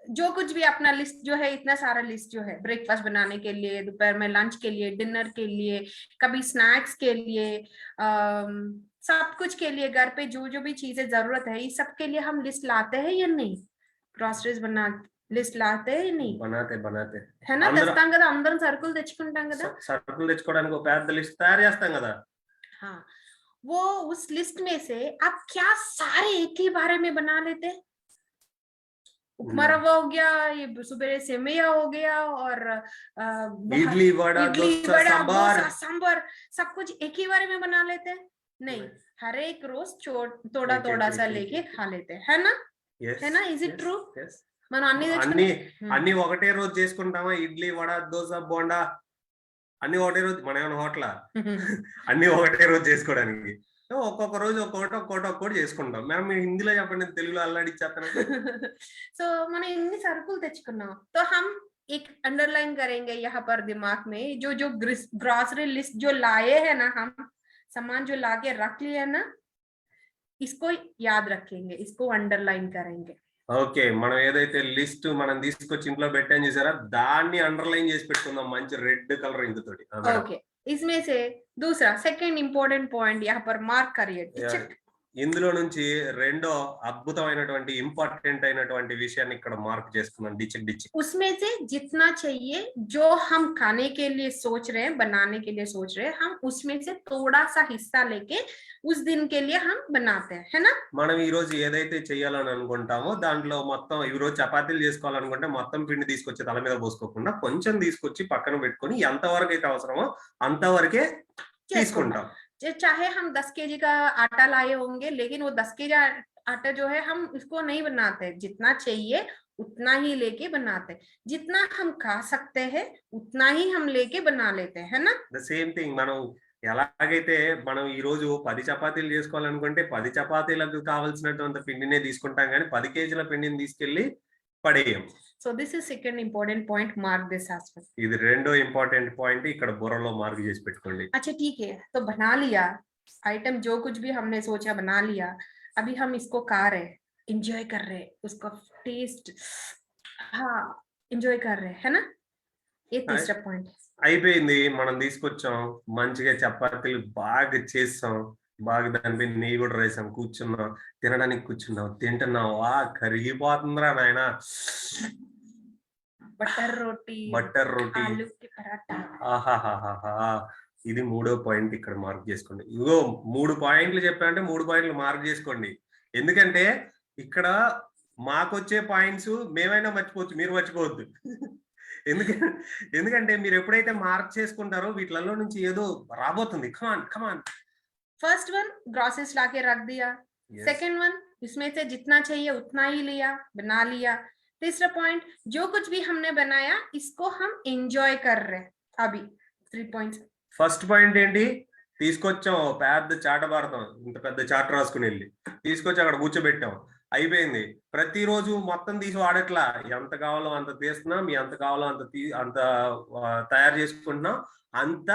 जो कुछ भी अपना लिस्ट जो है, इतना सारा लिस्ट जो है, ब्रेकफास्ट बनाने के लिए, दोपहर में लंच के लिए, डिनर के लिए, कभी स्नैक्स के लिए, सब कुछ के लिए, घर पे जो जो भी चीजें जरूरत है, इस सब के लिए हम लिस्ट लाते हैं या नहीं? గ్రాసరీస్ బనా లిస్ట్ లాతే नहीं?
बनाते
है ना? తెస్తాం కదా, అందరం సరుకులు తెచ్చుకుంటాం కదా।
సరుకులు తెచ్చుకోవడానికి ఒక పెద్ద లిస్ట్ తయారు చేస్తాం కదా।
हाँ, वो उस लिस्ट में से आप क्या सारे एक ही बारे में बना लेते? उपमा रवा हो गया, ये सुबह सेवैया हो गया, और
इडली वड़ा डोसा सांभर,
सब कुछ एक ही बारे में बना लेते? नहीं, हर एक रोज थोड़ा थोड़ा सा लेके खा लेते, है ना? है ना? Is it true? మనం
అన్ని ఒకటే రోజు చేసుకుంటామా? ఇడ్లీ వడ దోశ బోండా అన్ని ఒకటే రోజు, మన ఏమైనా హోటల్ అన్ని ఒకటే రోజు చేసుకోవడానికి? ఒక్కొక్క రోజు ఒక్కొక్కటి చేసుకుంటాం। మేడం మీరు హిందీలో చెప్పండి, తెలుగులో అల్లాడిచ్చేస్తాను।
సో మనం ఇన్ని సరుకులు తెచ్చుకున్నాం, तो हम एक अंडरलाइन करेंगे यहाँ पर दिमाग में, जो जो ग्रोसरी लिस्ट जो लाए हैं ना, हम सामान जो लाके रख लिए ना, इसको याद रखेंगे, इसको अंडरलाइन करेंगे।
ఓకే, మనం ఏదైతే లిస్ట్ మనం తీసుకొచ్చి ఇంట్లో పెట్టాం చూసారా, దాన్ని అండర్లైన్ చేసి పెట్టుకుందాం మంచి రెడ్ కలర్ ఇంక్ తోటి।
ఓకే, इसमें से दूसरा सेकंड इंपॉर्टेंट पॉइंट यहाँ पर मार्क करिए।
ఇందులో నుంచి రెండో అద్భుతమైనటువంటి ఇంపార్టెంట్ అయినటువంటి విషయాన్ని ఇక్కడ మార్క్ చేసుకున్నాం, డిచిక్।
उसमें से जितना चाहिए, जो हम खाने के लिए सोच रहे हैं, बनाने के लिए सोच रहे हैं, हम उसमें से थोड़ा सा हिस्सा लेके उस दिन के लिए हम बनाते हैं, है ना?
మనం ఈ రోజు ఏదైతే చేయాలని అనుకుంటామో దాంట్లో మొత్తం, ఈ రోజు చపాతీలు చేసుకోవాలనుకుంటే మొత్తం పిండి తీసుకొచ్చి తల మీద పోసుకోకుండా కొంచెం తీసుకొచ్చి పక్కన పెట్టుకొని ఎంత వరకు అయితే అవసరమో అంతవరకే తీసుకుంటాం।
चाहे हम 10 kg का आटा लाए होंगे, लेकिन वो 10 kg आटा जो है हम इसको नहीं बनाते, जितना चाहिए उतना ही लेके बनाते, जितना हम खा सकते हैं उतना ही हम लेके बना लेते हैं, है ना?
द సేమ్ థింగ్, మనం ఎలాగైతే మనం ఈ రోజు 10 చపాతీలు చేసుకోవాలనుకుంటే 10 చపాతీలకు కావాల్సినటువంటి పిండినే తీసుకుంటాం, కానీ 10 కేజీల పిండిని తీసుకెళ్లి పడేయం।
So this is second important point, mark this as well.
ఇది రెండో ఇంపార్టెంట్ పాయింట్, ఇక్కడ బుర్రలో మార్క్ చేసి పెట్టుకోండి।
अच्छा ठीक है, तो बना लिया आइटम, जो कुछ भी हमने सोचा बना लिया, अभी हम इसको खा रहे, एंजॉय कर रहे, उसका टेस्ट हाँ एंजॉय कर रहे, है ना? ये तीसरा पॉइंट
అయిపోయింది, మనం తీసుకొచ్చాం మంచిగా చపాతీలు బాగా చేసాం, బాగా దానిపై నెయ్యి కూడా రాసాం, కూర్చున్నాం, తినడానికి కూర్చున్నాం, తింటున్నాం, వా కరిగిపోతుందిరా నాయన,
బటర్ రోటీ ఆలు కి పరాఠా,
ఆహాహాహా। ఇది మూడో పాయింట్, ఇక్కడ మార్క్ చేసుకోండి। ఇగో 3 పాయింట్లు చెప్పానంటే 3 పాయింట్లు మార్క్ చేసుకోండి, ఎందుకంటే ఇక్కడ మాకొచ్చే పాయింట్స్ మేమైనా మర్చిపోవచ్చు, మీరు మర్చిపోవద్దు। ఎందుకంటే మీరు ఎప్పుడైతే మార్క్ చేసుకుంటారో వీటిలలో నుంచి ఏదో రాబోతుంది। కమాన్।
फर्स्ट वन ग्रोसरीज लाके रख दिया, सेकंड वन इसमें से जितना चाहिए उतना ही लिया, बना लिया, तीसरा पॉइंट जो कुछ भी हमने बनाया इसको हम एंजॉय कर रहे हैं। अभी 3 पॉइंट्स।
ఫస్ట్ పాయింట్ ఏంటి? తీసుకొచ్చాం పెద్ద చాట భారతం, ఇంత పెద్ద చాట రాసుకుని వెళ్ళి తీసుకొచ్చి అక్కడ కూర్చోబెట్టాం, అయిపోయింది. ప్రతిరోజు మొత్తం తీసి వాడట్లా, ఎంత కావాలో అంత తీస్తున్నాం, ఎంత కావాలో అంత తయారు చేసుకుంటున్నాం, అంత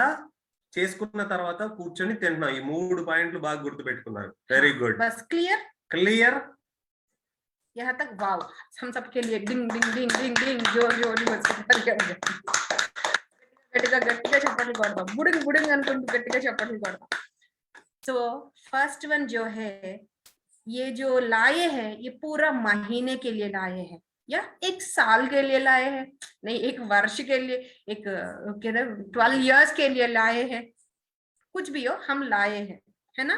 చేసుకున్న తర్వాత కూర్చొని తింటున్నాం. ఈ 3 పాయింట్లు బాగా గుర్తు పెట్టుకున్నారు. Very good.
बस क्लियर
క్లియర్.
यहाँ तक वाव हम सबके लिए डिंग डिंग डिंग डिंग डिंग जोर जोर గట్టిగా గట్టిగా చప్పట్లు కొడతాం, బుడింగ్ బుడింగ్ అనుకుంటూ గట్టిగా చప్పట్లు కొడతాం. तो फर्स्ट वन जो है, ये जो लाए हैं ये पूरा महीने के लिए लाए हैं या एक साल के लिए लाए हैं, नहीं एक वर्ष के लिए, एक 12 इयर्स के लिए लाए हैं, कुछ भी हो हम लाए हैं, है ना.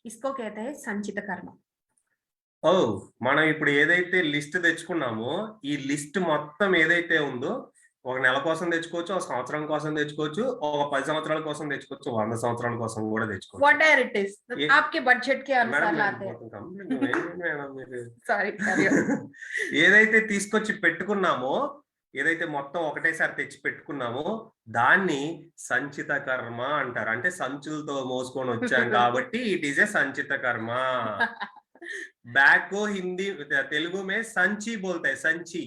इसको कहते हैं संचित कर्म.
ఓ మనం ఇప్పుడు ఏదైతే లిస్ట్ తెచ్చుకున్నామో ఈ లిస్ట్ మొత్తం ఏదైతే ఉందో ఒక నెల కోసం తెచ్చుకోవచ్చు, ఒక సంవత్సరం కోసం తెచ్చుకోవచ్చు, ఒక 10 సంవత్సరాల కోసం తెచ్చుకోవచ్చు, 100 సంవత్సరాల కోసం కూడా తెచ్చుకోవచ్చు.
Whatever it is, आपके बजट के अनुसार लाते हैं. Sorry.
ఏదైతే తీసుకొచ్చి పెట్టుకున్నామో, ఏదైతే మొత్తం ఒకటేసారి తెచ్చి పెట్టుకున్నామో దాన్ని సంచిత కర్మ అంటారు. అంటే సంచులతో మోసుకొని వచ్చాం కాబట్టి ఇట్ ఈస్ ఏ సంచిత కర్మ. बैग को हिंदी तेलुगु में संची बोलते हैं. संची,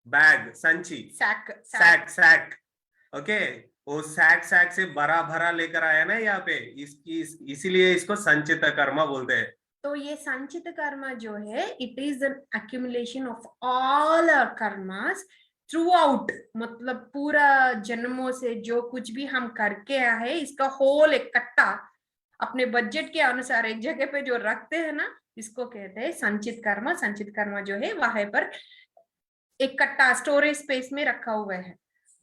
बैग, संची, सैक. ओके, वो सैक से भरा लेकर आया ना यहाँ पे, इसीलिए इसको संचित कर्म बोलते हैं.
तो ये संचित कर्म जो है, it is an accumulation of all our karmas throughout, मतलब पूरा जन्मों से जो कुछ भी हम करके आए हैं इसका होल इकट्ठा अपने बजट के अनुसार एक जगह पे जो रखते हैं ना, इसको कहते हैं संचित कर्म. संचित कर्म जो है वहां पर इकट्ठा स्टोरेज स्पेस में रखा हुआ है.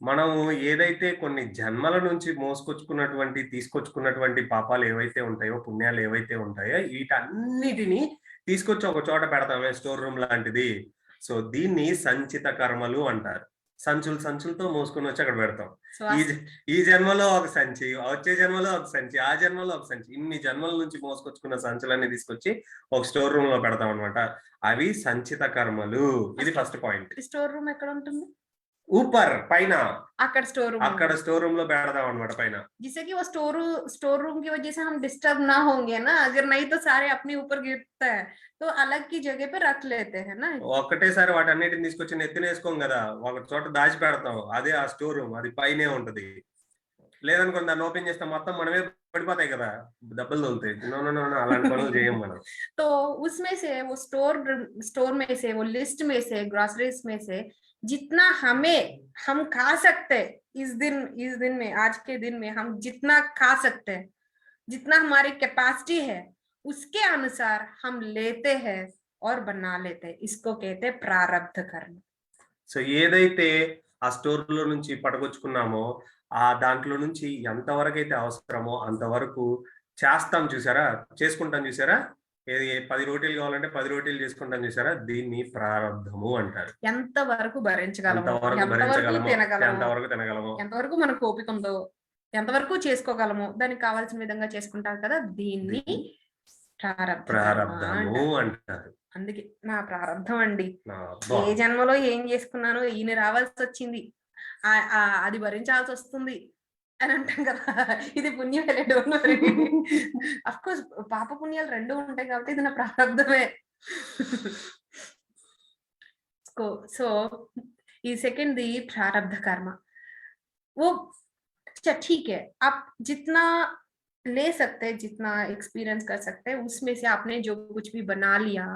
మనం ఏదైతే కొన్ని జన్మల నుంచి మోసుకొచ్చుకున్నటువంటి తీసుకొచ్చుకున్నటువంటి పాపాలు ఏవైతే ఉంటాయో, పుణ్యాలు ఏవైతే ఉంటాయో వీటన్నిటిని తీసుకొచ్చి ఒక చోట పెడతామే, స్టోర్ రూమ్ లాంటిది. సో దీన్ని సంచిత కర్మలు అంటారు. సంచులతో మోసుకొని వచ్చి అక్కడ పెడతాం. ఈ జన్మలో ఒక సంచి, వచ్చే జన్మలో ఒక సంచి, ఆ జన్మలో ఒక సంచి, ఇన్ని జన్మల నుంచి మోసుకొచ్చుకున్న సంచులన్నీ తీసుకొచ్చి ఒక స్టోర్ రూమ్ లో పెడతాం అనమాట. అవి సంచిత కర్మలు. ఇది ఫస్ట్ పాయింట్.
స్టోర్ రూమ్ ఎక్కడ ఉంటుంది?
ऊपर పైన,
అక్కడ
స్టోర్ రూమ్ లో పెడదాం అన్నమాట పైన.
जिससे कि वो स्टोर रूम की वजह से हम डिस्टर्ब ना होंगे ना, अगर नहीं तो सारे अपने ऊपर गिरता है तो अलग की जगह पे रख लेते हैं ना.
ఒకటేసారి వాటన్నిటిని తీసుకొచ్చి నెత్తినేసుకోం కదా, ఒక చోట దాచి పెడతాం. అదే ఆ స్టోర్ రూమ్, అది పైనే ఉంటది. లేదనుకోండి దాన్ని ఓపెన్ చేస్తే మొత్తం మనమే పడిపోతాయి కదా, దెబ్బలు తగులుతాయి. అలాంటి పనులు చేయం మనం.
तो उसमें से वो स्टोर में से, वो लिस्ट में से, ग्रोसरीज में से जितना हम खा सकते इस दिन में, आज के दिन में हम जितना खा सकते हैं, जितना हमारी कैपेसिटी है उसके अनुसार हम लेते हैं और बना लेते हैं. इसको कहते हैं प्रारब्ध कर्म.
సో ఏదైతే ఆ స్టోర్ లో నుంచి పట్టుకొచ్చుకున్నామో ఆ దాంట్లో నుంచి ఎంతవరకు అయితే అవసరమో అంతవరకు చేస్తాం చూసారా, చేసుకుంటాం చూసారా. ఏది 10 రోటీలు కావాలంటే 10 రోటీలు చేసుకుంటాం చూసారా, దీన్ని ప్రారబ్ధము అంటారు.
ఎంతవరకు భరించగలము,
ఎంతవరకు తినగలము,
ఎంతవరకు మనకు ఓపిక ఉందో, ఎంతవరకు చేసుకోగలము, దానికి కావాల్సిన విధంగా చేసుకుంటాం కదా, దీన్ని
ప్రారబ్ధము అంటారు.
అందుకే నా ప్రారబ్ధం అండి, ఏ జన్మలో ఏం చేసుకున్నానో ఈయన రావాల్సి వచ్చింది, అది భరించాల్సి వస్తుంది అని అంటాం కదా. ఇది పుణ్యాలే, డోంట్ వరీ. అఫ్ కోర్స్ పాప పుణ్యాలు రెండు ఉంటాయి కాబట్టి ఇది నా ప్రారబ్ధమే. సో ఈ सेकंड दी प्रारब्ध कर्म, वो अच्छा ठीक है, आप जितना ले सकते हैं, जितना एक्सपीरियंस कर सकते हैं, उसमें से आपने जो कुछ भी बना लिया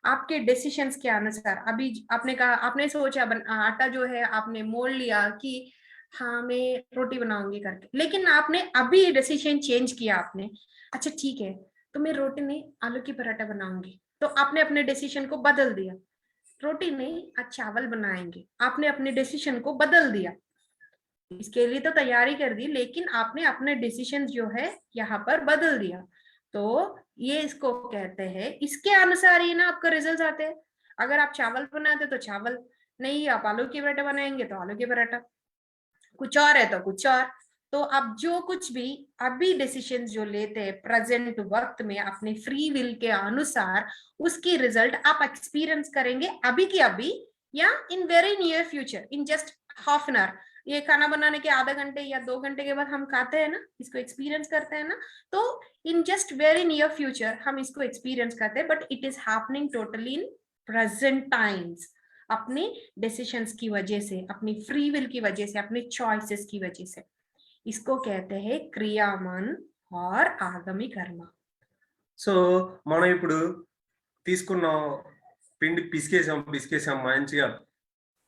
आपके डिसीजंस के अनुसार. अभी आपने कहा, आपने सोचा आटा जो है आपने मोल लिया कि हाँ मैं रोटी बनाऊंगी करके, लेकिन आपने अभी डिसीजन चेंज किया. आपने अच्छा ठीक है तो मैं रोटी नहीं आलू की पराठा बनाऊंगी, तो आपने अपने डिसीजन को बदल दिया. रोटी नहीं आज चावल बनाएंगे, आपने अपने डिसीजन को बदल दिया. इसके लिए तो तैयारी कर दी, लेकिन आपने अपने डिसीजन जो है यहाँ पर बदल दिया. तो ये इसको कहते हैं, इसके अनुसार ही ना आपका रिजल्ट आते हैं. अगर आप चावल बनाते तो चावल, नहीं आप आलू की पराठा बनाएंगे तो आलू की पराठा, कुछ और है तो कुछ और. तो अब जो कुछ भी अभी डिसीजंस जो लेते हैं प्रेजेंट वक्त में अपने फ्री विल के अनुसार, उसकी रिजल्ट आप एक्सपीरियंस करेंगे अभी की अभी, या in very near future, in just half an hour. ये खाना बनाने के आधा घंटे या 2 घंटे के बाद हम खाते हैं ना, इसको एक्सपीरियंस करते हैं ना, तो in just very near future हम इसको एक्सपीरियंस करते हैं, but it is happening totally in present times, अपने डिसीजंस की वजह से, अपनी फ्री विल की वजह से, अपनी चॉइसेस की वजह से। इसको कहते हैं क्रियामान और आगामी कर्म।
సో మనం ఇప్పుడు తీసుకున్న పిండి పిసికేసాం మంచిగా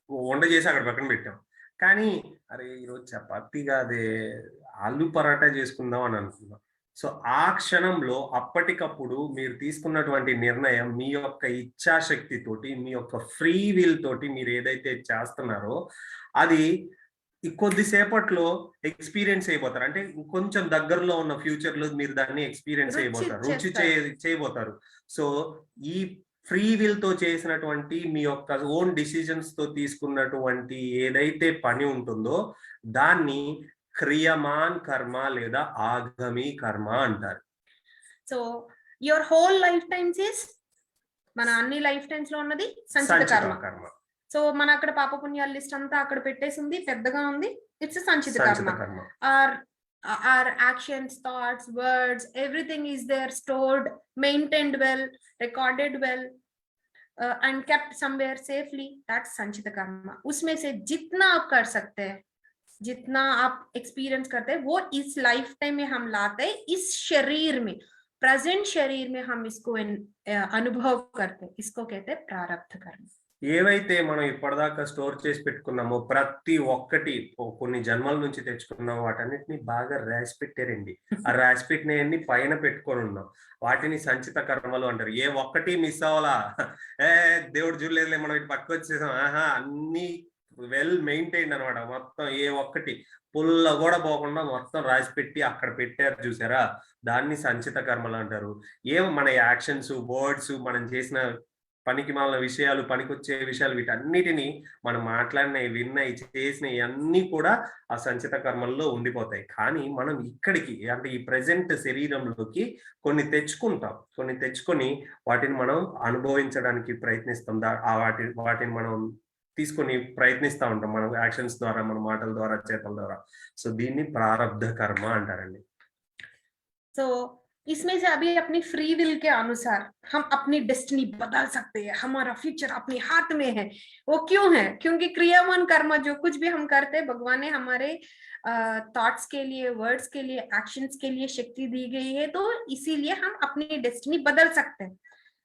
వంట చేసి అక్కడ పక్కన పెట్టాం. కానీ అరే ఈరోజు చపాతీ కాదే ఆలు పరాటా చేసుకుందాం అని అనుకున్నాం. సో ఆ క్షణంలో అప్పటికప్పుడు మీరు తీసుకున్నటువంటి నిర్ణయం మీ యొక్క ఇచ్ఛాశక్తితోటి, మీ యొక్క ఫ్రీ విల్ తోటి మీరు ఏదైతే చేస్తున్నారో అది కొద్దిసేపట్లో ఎక్స్పీరియన్స్ అయిపోతారు. అంటే కొంచెం దగ్గరలో ఉన్న ఫ్యూచర్ లో మీరు దాన్ని ఎక్స్పీరియన్స్ అయిపోతారు, రుచి చేయబోతారు. సో ఈ ఫ్రీ విల్ తో చేసినటువంటి మీ యొక్క ఓన్ డిసిజన్స్ తో తీసుకున్నటువంటి ఏదైతే పని ఉంటుందో దాన్ని క్రియమాన్ కర్మ లేదా ఆగమి కర్మ అంటారు.
So your whole life times is, మన అన్ని లైఫ్ టైమ్స్ లో ఉన్నది సంచిత కర్మ. సో మన అక్కడ పాపపుణ్యాల లిస్ట్ అంతా అక్కడ పెట్టేసింది, పెద్దగా ఉంది. ఇట్స్ సంచిత కర్మ. Our actions, thoughts, words, everything is there, stored, maintained well, recorded well, and kept somewhere safely. That's संचित कर्म. उसमें से जितना आप कर सकते हैं, जितना आप एक्सपीरियंस करते हैं, वो इस लाइफ टाइम में हम लाते हैं, इस शरीर में, प्रेजेंट शरीर में हम इसको अनुभव करते हैं. इसको कहते हैं प्रारब्ध कर्म.
ఏవైతే మనం ఇప్పటిదాకా స్టోర్ చేసి పెట్టుకున్నామో ప్రతి ఒక్కటి కొన్ని జన్మల నుంచి తెచ్చుకున్నాం, వాటన్నిటిని బాగా రాసి పెట్టారండి. ఆ రాసి పెట్టినవన్నీ పైన పెట్టుకొని ఉన్నాం, వాటిని సంచిత కర్మలు అంటారు. ఏ ఒక్కటి మిస్ అవ్వాలా, దేవుడు చూడలేదులే మనం ఇటు పక్క వచ్చేసాం, అన్ని వెల్ మెయింటైన్డ్ అనమాట. మొత్తం ఏ ఒక్కటి పుల్ల కూడా పోకుండా మొత్తం రాసి పెట్టి అక్కడ పెట్టారు చూసారా, దాన్ని సంచిత కర్మలు అంటారు. మన యాక్షన్స్, వర్డ్స్, మనం చేసిన పనికి మాలిన విషయాలు, పనికొచ్చే విషయాలు, వీటన్నిటిని మనం మాట్లాడినవి, విన్నవి, చేసినవి అన్నీ కూడా ఆ సంచిత కర్మల్లో ఉండిపోతాయి. కానీ మనం ఇక్కడికి అంటే ఈ ప్రెజెంట్ శరీరంలోకి కొన్ని తెచ్చుకుంటాం, కొన్ని తెచ్చుకొని వాటిని మనం అనుభవించడానికి ప్రయత్నిస్తాం. వాటిని మనం తీసుకొని ప్రయత్నిస్తూ ఉంటాం మనం యాక్షన్స్ ద్వారా, మన మాటల ద్వారా, చేతల ద్వారా. సో దీన్ని ప్రారబ్ధ కర్మ అంటారండి.
సో इसमें से अभी अपनी फ्री विल के अनुसार हम अपनी डेस्टिनी बदल सकते हैं, हमारा फ्यूचर अपने हाथ में है. वो क्यों है? क्योंकि क्रियामान कर्म जो कुछ भी हम करते हैं, भगवान ने हमारे थॉट्स के लिए, वर्ड्स के लिए, एक्शंस के लिए शक्ति दी गई है, तो इसीलिए हम अपनी डेस्टिनी बदल सकते हैं.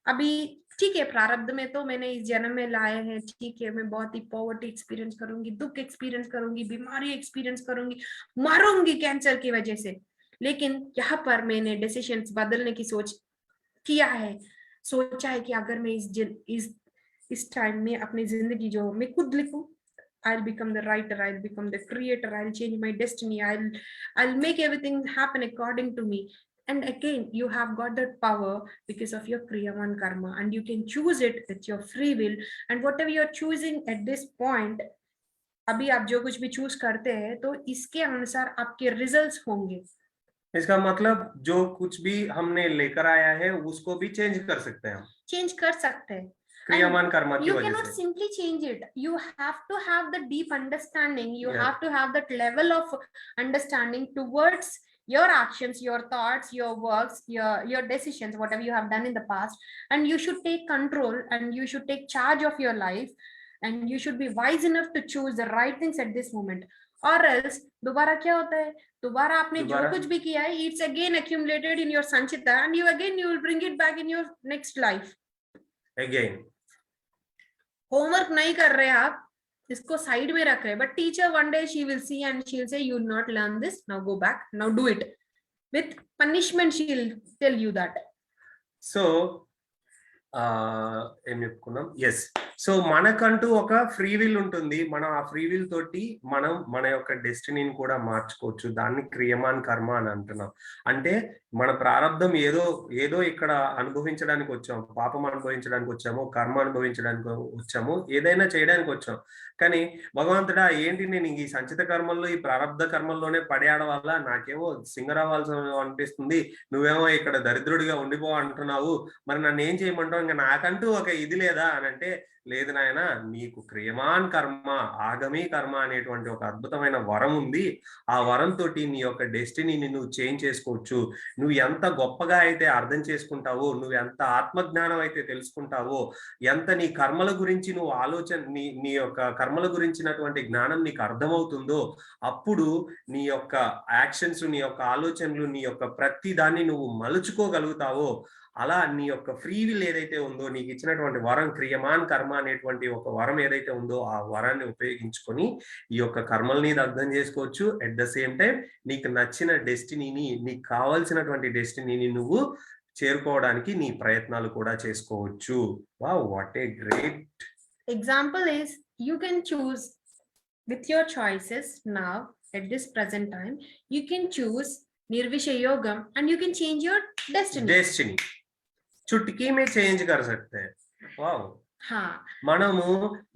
अभी ठीक है, प्रारब्ध में तो मैंने इस जन्म में लाए हैं, ठीक है, मैं बहुत ही पॉवर्टी एक्सपीरियंस करूंगी, दुख एक्सपीरियंस करूंगी, बीमारी एक्सपीरियंस करूंगी, मरूंगी कैंसर की वजह से. लेकिन यहाँ पर मैंने डिसीजंस बदलने की किया है, सोचा है कि अगर मैं इस टाइम में अपनी जिंदगी जो मैं खुद लिखूं, I'll become the writer, I'll become the creator, I'll change my destiny, I'll make everything happen according to me. And again, you have got that power because of your kriyaman karma, and you can choose it with your free will. And whatever you're choosing at this point, अभी आप जो कुछ भी choose करते हैं, तो इसके अनुसार आपके रिजल्ट्स होंगे.
इसका मतलब जो कुछ भी हमने लेकर आया है उसको भी चेंज कर सकते हैं,
चेंज कर सकते हैं
क्रियामान कर्म की
you
वजह
cannot
से.
simply change it. You have to have the deep understanding, you have to have that level of understanding towards your actions, your thoughts, your works, your decisions, whatever you have done in the past, and you should take control and you should take charge of your life, and you should be wise enough to choose the right things at this moment. Or else दोबारा क्या होता है, दोबारा आपने जो कुछ भी किया है, it's again accumulated in your sanchita, and you will bring it back in your next life.
Again
homework नहीं कर रहे आप, इसको साइड में रख रहे, but teacher one day she will see and she will say you will not learn this, now go back, now do it. With punishment she will tell you that. So
ఏం చెప్పుకున్నాం? Yes. So మనకంటూ ఒక free will ఉంటుంది. మనం ఆ free will తోటి మనం మన యొక్క డెస్టినీని కూడా మార్చుకోవచ్చు. దాన్ని క్రియమాన్ కర్మ అని అంటున్నాం. అంటే మన ప్రారంధం ఏదో ఇక్కడ అనుభవించడానికి వచ్చాము, పాపం అనుభవించడానికి వచ్చాము, కర్మ అనుభవించడానికి వచ్చాము, ఏదైనా చేయడానికి వచ్చాం. కానీ భగవంతుడా ఏంటి నేను ఈ సంచిత కర్మల్లో, ఈ ప్రారంధ కర్మల్లోనే పడేయడం వల్ల నాకేమో సింగరావాల్సి అనిపిస్తుంది, నువ్వేమో ఇక్కడ దరిద్రుడిగా ఉండిపో అంటున్నావు, మరి నన్ను ఏం చేయమంటావు, ఇంకా నాకంటూ ఒక ఇది లేదా అని అంటే, లేదు నాయన, నీకు క్రియమాన్ కర్మ, ఆగమీ కర్మ అనేటువంటి ఒక అద్భుతమైన వరం ఉంది. ఆ వరంతో నీ యొక్క డెస్టినీని నువ్వు చేంజ్ చేసుకోవచ్చు. నువ్వు ఎంత గొప్పగా అయితే అర్థం చేసుకుంటావో, నువ్వు ఎంత ఆత్మజ్ఞానం అయితే తెలుసుకుంటావో, ఎంత నీ కర్మల గురించి నువ్వు నీ యొక్క కర్మల గురించినటువంటి జ్ఞానం నీకు అర్థమవుతుందో, అప్పుడు నీ యొక్క యాక్షన్స్, నీ యొక్క ఆలోచనలు, నీ యొక్క ప్రతి దాన్ని నువ్వు మలుచుకోగలుగుతావో, అలా నీ యొక్క ఫ్రీ విల్ ఏదైతే ఉందో, నీకు ఇచ్చినటువంటి వరం క్రియమాన్ కర్మ అనేటువంటి ఒక వరం ఏదైతే ఉందో, ఆ వరాన్ని ఉపయోగించుకొని ఈ యొక్క కర్మల్ని అర్థం చేసుకోవచ్చు. అట్ ద సేమ్ టైం నీకు నచ్చిన డెస్టినీని, నీకు కావాల్సినటువంటి డెస్టినీని నువ్వు చేరుకోవడానికి నీ ప్రయత్నాలు కూడా చేసుకోవచ్చు. Wow, what a great
example is you can choose with your choices now at this present time. You can choose Nirvisha Yogam and you can change your destiny.
चुटकी में చేంజ్ कर सकते हैं. వావ్. మనము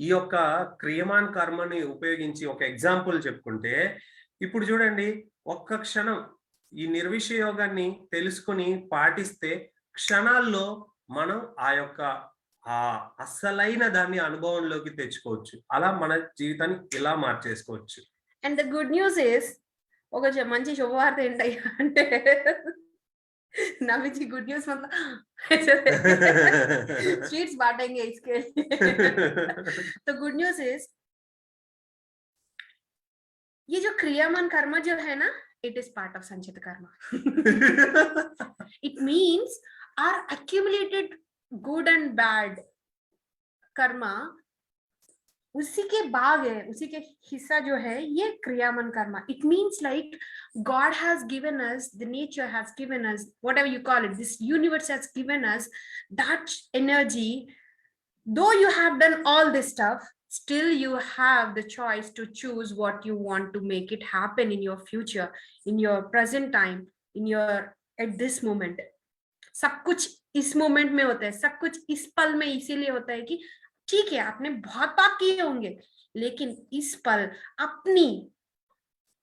ఈ యొక్క క్రియమాన్ కర్మని ఉపయోగించి ఒక ఎగ్జాంపుల్ చెప్పుకుంటే, ఇప్పుడు చూడండి, ఒక్క క్షణం ఈ నిర్విష యోగాన్ని తెలుసుకుని పాటిస్తే క్షణాల్లో మనం ఆ యొక్క ఆ అసలైన దాన్ని అనుభవంలోకి తెచ్చుకోవచ్చు. అలా మన జీవితాన్ని ఇలా మార్చేసుకోవచ్చు.
And the good news is, ఒక మంచి శుభవార్త ఏంటయ్యా అంటే, नवी जी गुड न्यूज मतलब स्वीट्स बांटेंगे इसके तो गुड न्यूज इज, ये जो क्रियामान कर्म जो है ना, इट इज पार्ट ऑफ संचित कर्म. It means our accumulated good and bad karma उसी के भाग है, उसी के हिस्सा जो है ये क्रियामान कर्मा. It means like God has given us, the nature has given us, whatever you call it, this universe has given us that energy. Though you have done all this stuff, still you have the choice to choose what you want to make it happen in your future, in your present time, in your at this moment. सब कुछ इस moment में होता है, सब कुछ इस पल में इसीलिए होता है कि ठीक है आपने बहुत पाप किए होंगे, लेकिन इस पल अपनी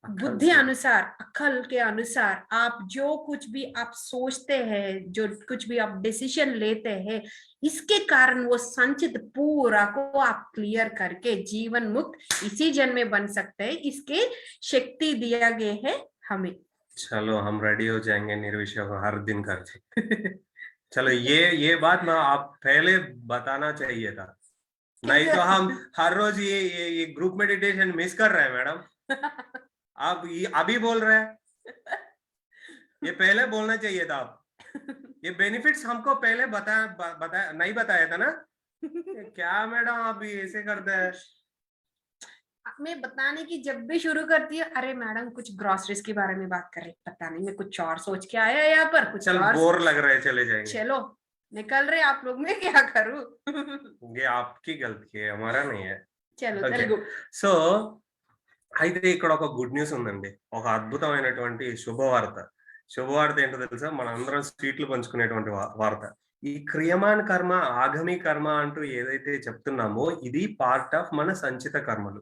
बुद्धि अनुसार, अक्ल के अनुसार आप जो कुछ भी आप सोचते हैं, जो कुछ भी आप डिसीजन लेते हैं, इसके कारण वो संचित पूरा को आप क्लियर करके जीवन मुक्त इसी जन्म में बन सकते हैं. इसके शक्ति दिया गया है हमें.
चलो हम रेडी हो जाएंगे निर्विषय को हर दिन करके. चलो ये बात ना आप पहले बताना चाहिए था, नहीं तो हम हर रोज ये ग्रुप मेडिटेशन मिस कर रहे हैं मैडम. आप अभी बोल रहे हैं, ये पहले बोलना चाहिए था. आप ये बेनिफिट्स हमको पहले बताया नहीं बताया था ना. क्या मैडम आप ऐसे करते हैं.
मैं बताने की जब भी शुरू करती है, अरे मैडम कुछ ग्रोसरीज के बारे में बात कर रहे, पता नहीं मैं कुछ और सोच के आया यहाँ पर, कुछ
चल
और
बोर लग रहा है, चले जाएंगे.
चलो निकल रहे आप लोग, मैं क्या करूं.
ये आपकी गलती है, हमारा नहीं है.
चलो తెలుగు.
సో అయితే ఇక్కడ ఒక గుడ్ న్యూస్ ఉందండి, ఒక అద్భుతమైనటువంటి శుభవార్త. శుభవార్త ఏంటో తెలుసా, మన అందరం స్వీట్లు పంచుకునేటువంటి వార్త. ఈ క్రియమాన్ కర్మ, ఆగమీ కర్మ అంటూ ఏదైతే చెప్తున్నామో, ఇది పార్ట్ ఆఫ్ మన సంచిత కర్మలు.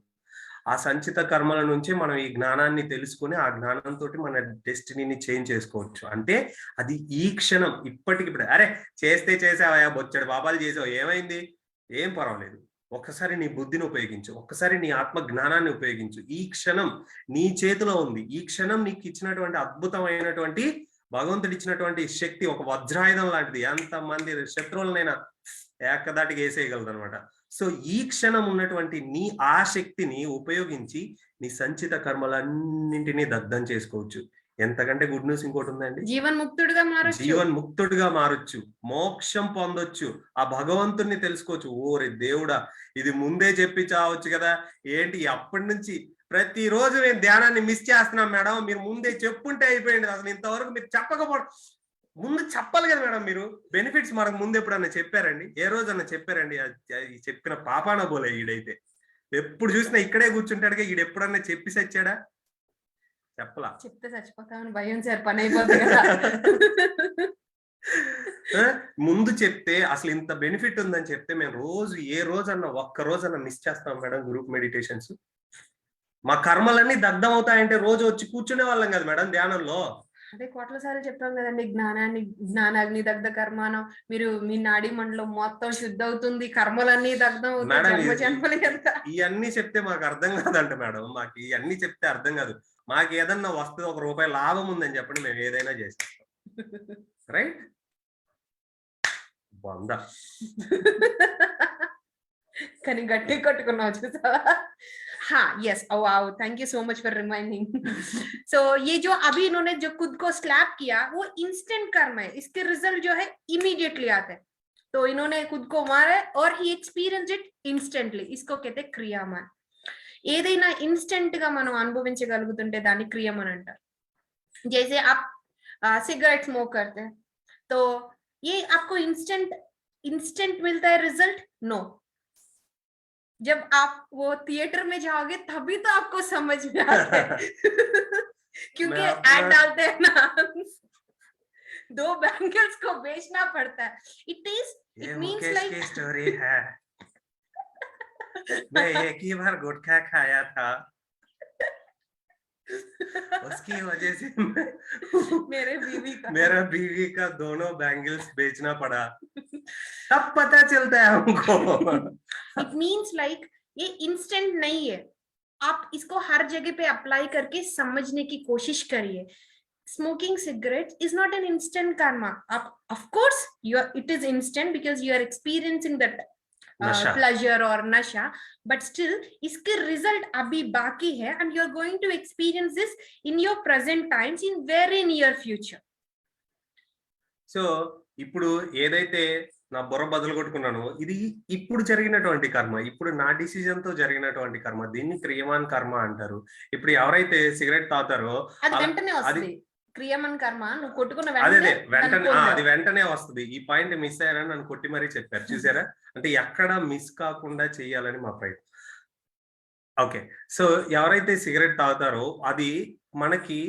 ఆ సంచిత కర్మల నుంచి మనం ఈ జ్ఞానాన్ని తెలుసుకుని ఆ జ్ఞానంతో మన డెస్టినీని చేంజ్ చేసుకోవచ్చు. అంటే అది ఈ క్షణం ఇప్పటికిప్పుడు, అరే చేస్తే చేసావా, బొచ్చడు పాపాలు చేసావు, ఏమైంది, ఏం పర్వాలేదు, ఒక్కసారి నీ బుద్ధిని ఉపయోగించు, ఒక్కసారి నీ ఆత్మ జ్ఞానాన్ని ఉపయోగించు. ఈ క్షణం నీ చేతిలో ఉంది. ఈ క్షణం నీకు ఇచ్చినటువంటి అద్భుతమైనటువంటి భగవంతుడు ఇచ్చినటువంటి శక్తి ఒక వజ్రాయుధం లాంటిది. ఎంతమంది శత్రువులనైనా ఏకదాటికి వేసేయగలదు అనమాట. సో ఈ క్షణం ఉన్నటువంటి నీ ఆ శక్తిని ఉపయోగించి నీ సంచిత కర్మలన్నింటినీ దగ్ధం చేసుకోవచ్చు. ఎంతకంటే గుడ్ న్యూస్ ఇంకోటి ఉందండి. జీవన్ముక్తుడిగా మారొచ్చు, మోక్షం పొందొచ్చు, ఆ భగవంతుణ్ణి తెలుసుకోవచ్చు. ఓరే దేవుడా, ఇది ముందే చెప్పి చావచ్చు కదా ఏంటి, అప్పటి నుంచి ప్రతిరోజు మేము ధ్యానాన్ని మిస్ చేస్తున్నాం మేడం, మీరు ముందే చెప్పుంటే అయిపోయింది. అసలు ఇంతవరకు మీరు చెప్పకపోవడం, ముందు చెప్పాలి కదా మేడం. మీరు బెనిఫిట్స్ మనకు ముందు ఎప్పుడన్నా చెప్పారండి? ఏ రోజన్నా చెప్పారండి? చెప్పిన పాపాన పోలే ఈడైతే. ఎప్పుడు చూసినా ఇక్కడే కూర్చుంటాడుగా, ఈడు ఎప్పుడన్నా చెప్పి సచ్చాడా? చెప్పలా.
చెప్తే చచ్చిపోతామని భయం సార్, పని అయిపోతుంది కదా.
ముందు చెప్తే అసలు ఇంత బెనిఫిట్ ఉందని చెప్తే మేము రోజు ఏ రోజన్నా ఒక్క రోజన్నా మిస్ చేస్తాం మేడం గ్రూప్ మెడిటేషన్స్. మా కర్మలన్నీ దగ్ధం అవుతాయంటే రోజు వచ్చి కూర్చునే వాళ్ళం కదా మేడం ధ్యానంలో.
అదే కోట్ల సార్లు చెప్పాం కదండి, జ్ఞానాగ్ని దగ్ధ కర్మానం, మీరు మీ నాడీ మండలం మొత్తం శుద్ధ అవుతుంది, కర్మలన్నీ దగ్ధం అవుతాయి, జన్మ జన్మలు ఎంత.
ఇవన్నీ చెప్తే మాకు అర్థం కాదంట మేడం, మాకు ఇవన్నీ చెప్తే అర్థం కాదు. మాకు ఏదన్నా వస్తుంది, ₹1 లాభం ఉందని చెప్పండి, మేము ఏదైనా చేస్తాం. రైట్? వంద
కానీ గట్టి కట్టుకున్నావు చూసావా. हाँ yes, wow, thank you so much for reminding. So ये जो अभी इन्होंने जो खुद को स्लैप किया वो इंस्टेंट कर्म है, इसके रिजल्ट जो है इमीडिएटली आते हैं. तो इन्होंने खुद को मारा और ही एक्सपीरियंस इट इंस्टेंटली, इसको कहते हैं क्रियामान. ఏదైనా ఇన్స్టెంట్ గా మనం అనుభవించగలుగుతుంటే దాన్ని క్రియమని అంటారు. जैसे आप सिगरेट स्मोक करते हैं तो ये आपको इंस्टेंट मिलता है रिजल्ट? नो. जब आप वो थिएटर में जाओगे तभी तो आपको समझ में आता है क्योंकि ऐड डालते हैं ना, 2 बैंगल्स को बेचना पड़ता है. इट मीन्स लाइक
स्टोरी है. मैं एक ही बार गुटखा खाया था, उसकी वजह से मेरा बीवी का दोनों बैंगल्स बेचना पड़ा, तब पता चलता है हमको.
इट मीन्स लाइक ये इंस्टेंट नहीं है, आप इसको हर जगह पे अप्लाई करके समझने की कोशिश करिए. Smoking cigarettes is not an instant karma. Of course, it is instant because you are experiencing that pleasure or nasha, but still इसके result अभी बाकी है and you are going to experience this in your present times in very near future.
So ఇప్పుడు ఏదైతే నా బుర్ర బదులు కొట్టుకున్నాను, ఇది ఇప్పుడు జరిగినటువంటి కర్మ, ఇప్పుడు నా డిసిజన్ తో జరిగినటువంటి కర్మ, దీన్ని క్రియమాన్ కర్మ అంటారు. ఇప్పుడు ఎవరైతే సిగరెట్ తాగుతారో
అది వెంటనే వస్తుంది క్రియమాన్ కర్మ, నువ్వు కొట్టుకున్న
వెంటనే అది వెంటనే వస్తుంది. ఈ పాయింట్ మిస్ అయ్యారని నన్ను కొట్టి మరీ చెప్పారు, చూసారా? అంటే ఎక్కడ మిస్ కాకుండా చెయ్యాలని మా ప్రయత్నం. ఓకే, సో ఎవరైతే సిగరెట్ తాగుతారో అది మనకి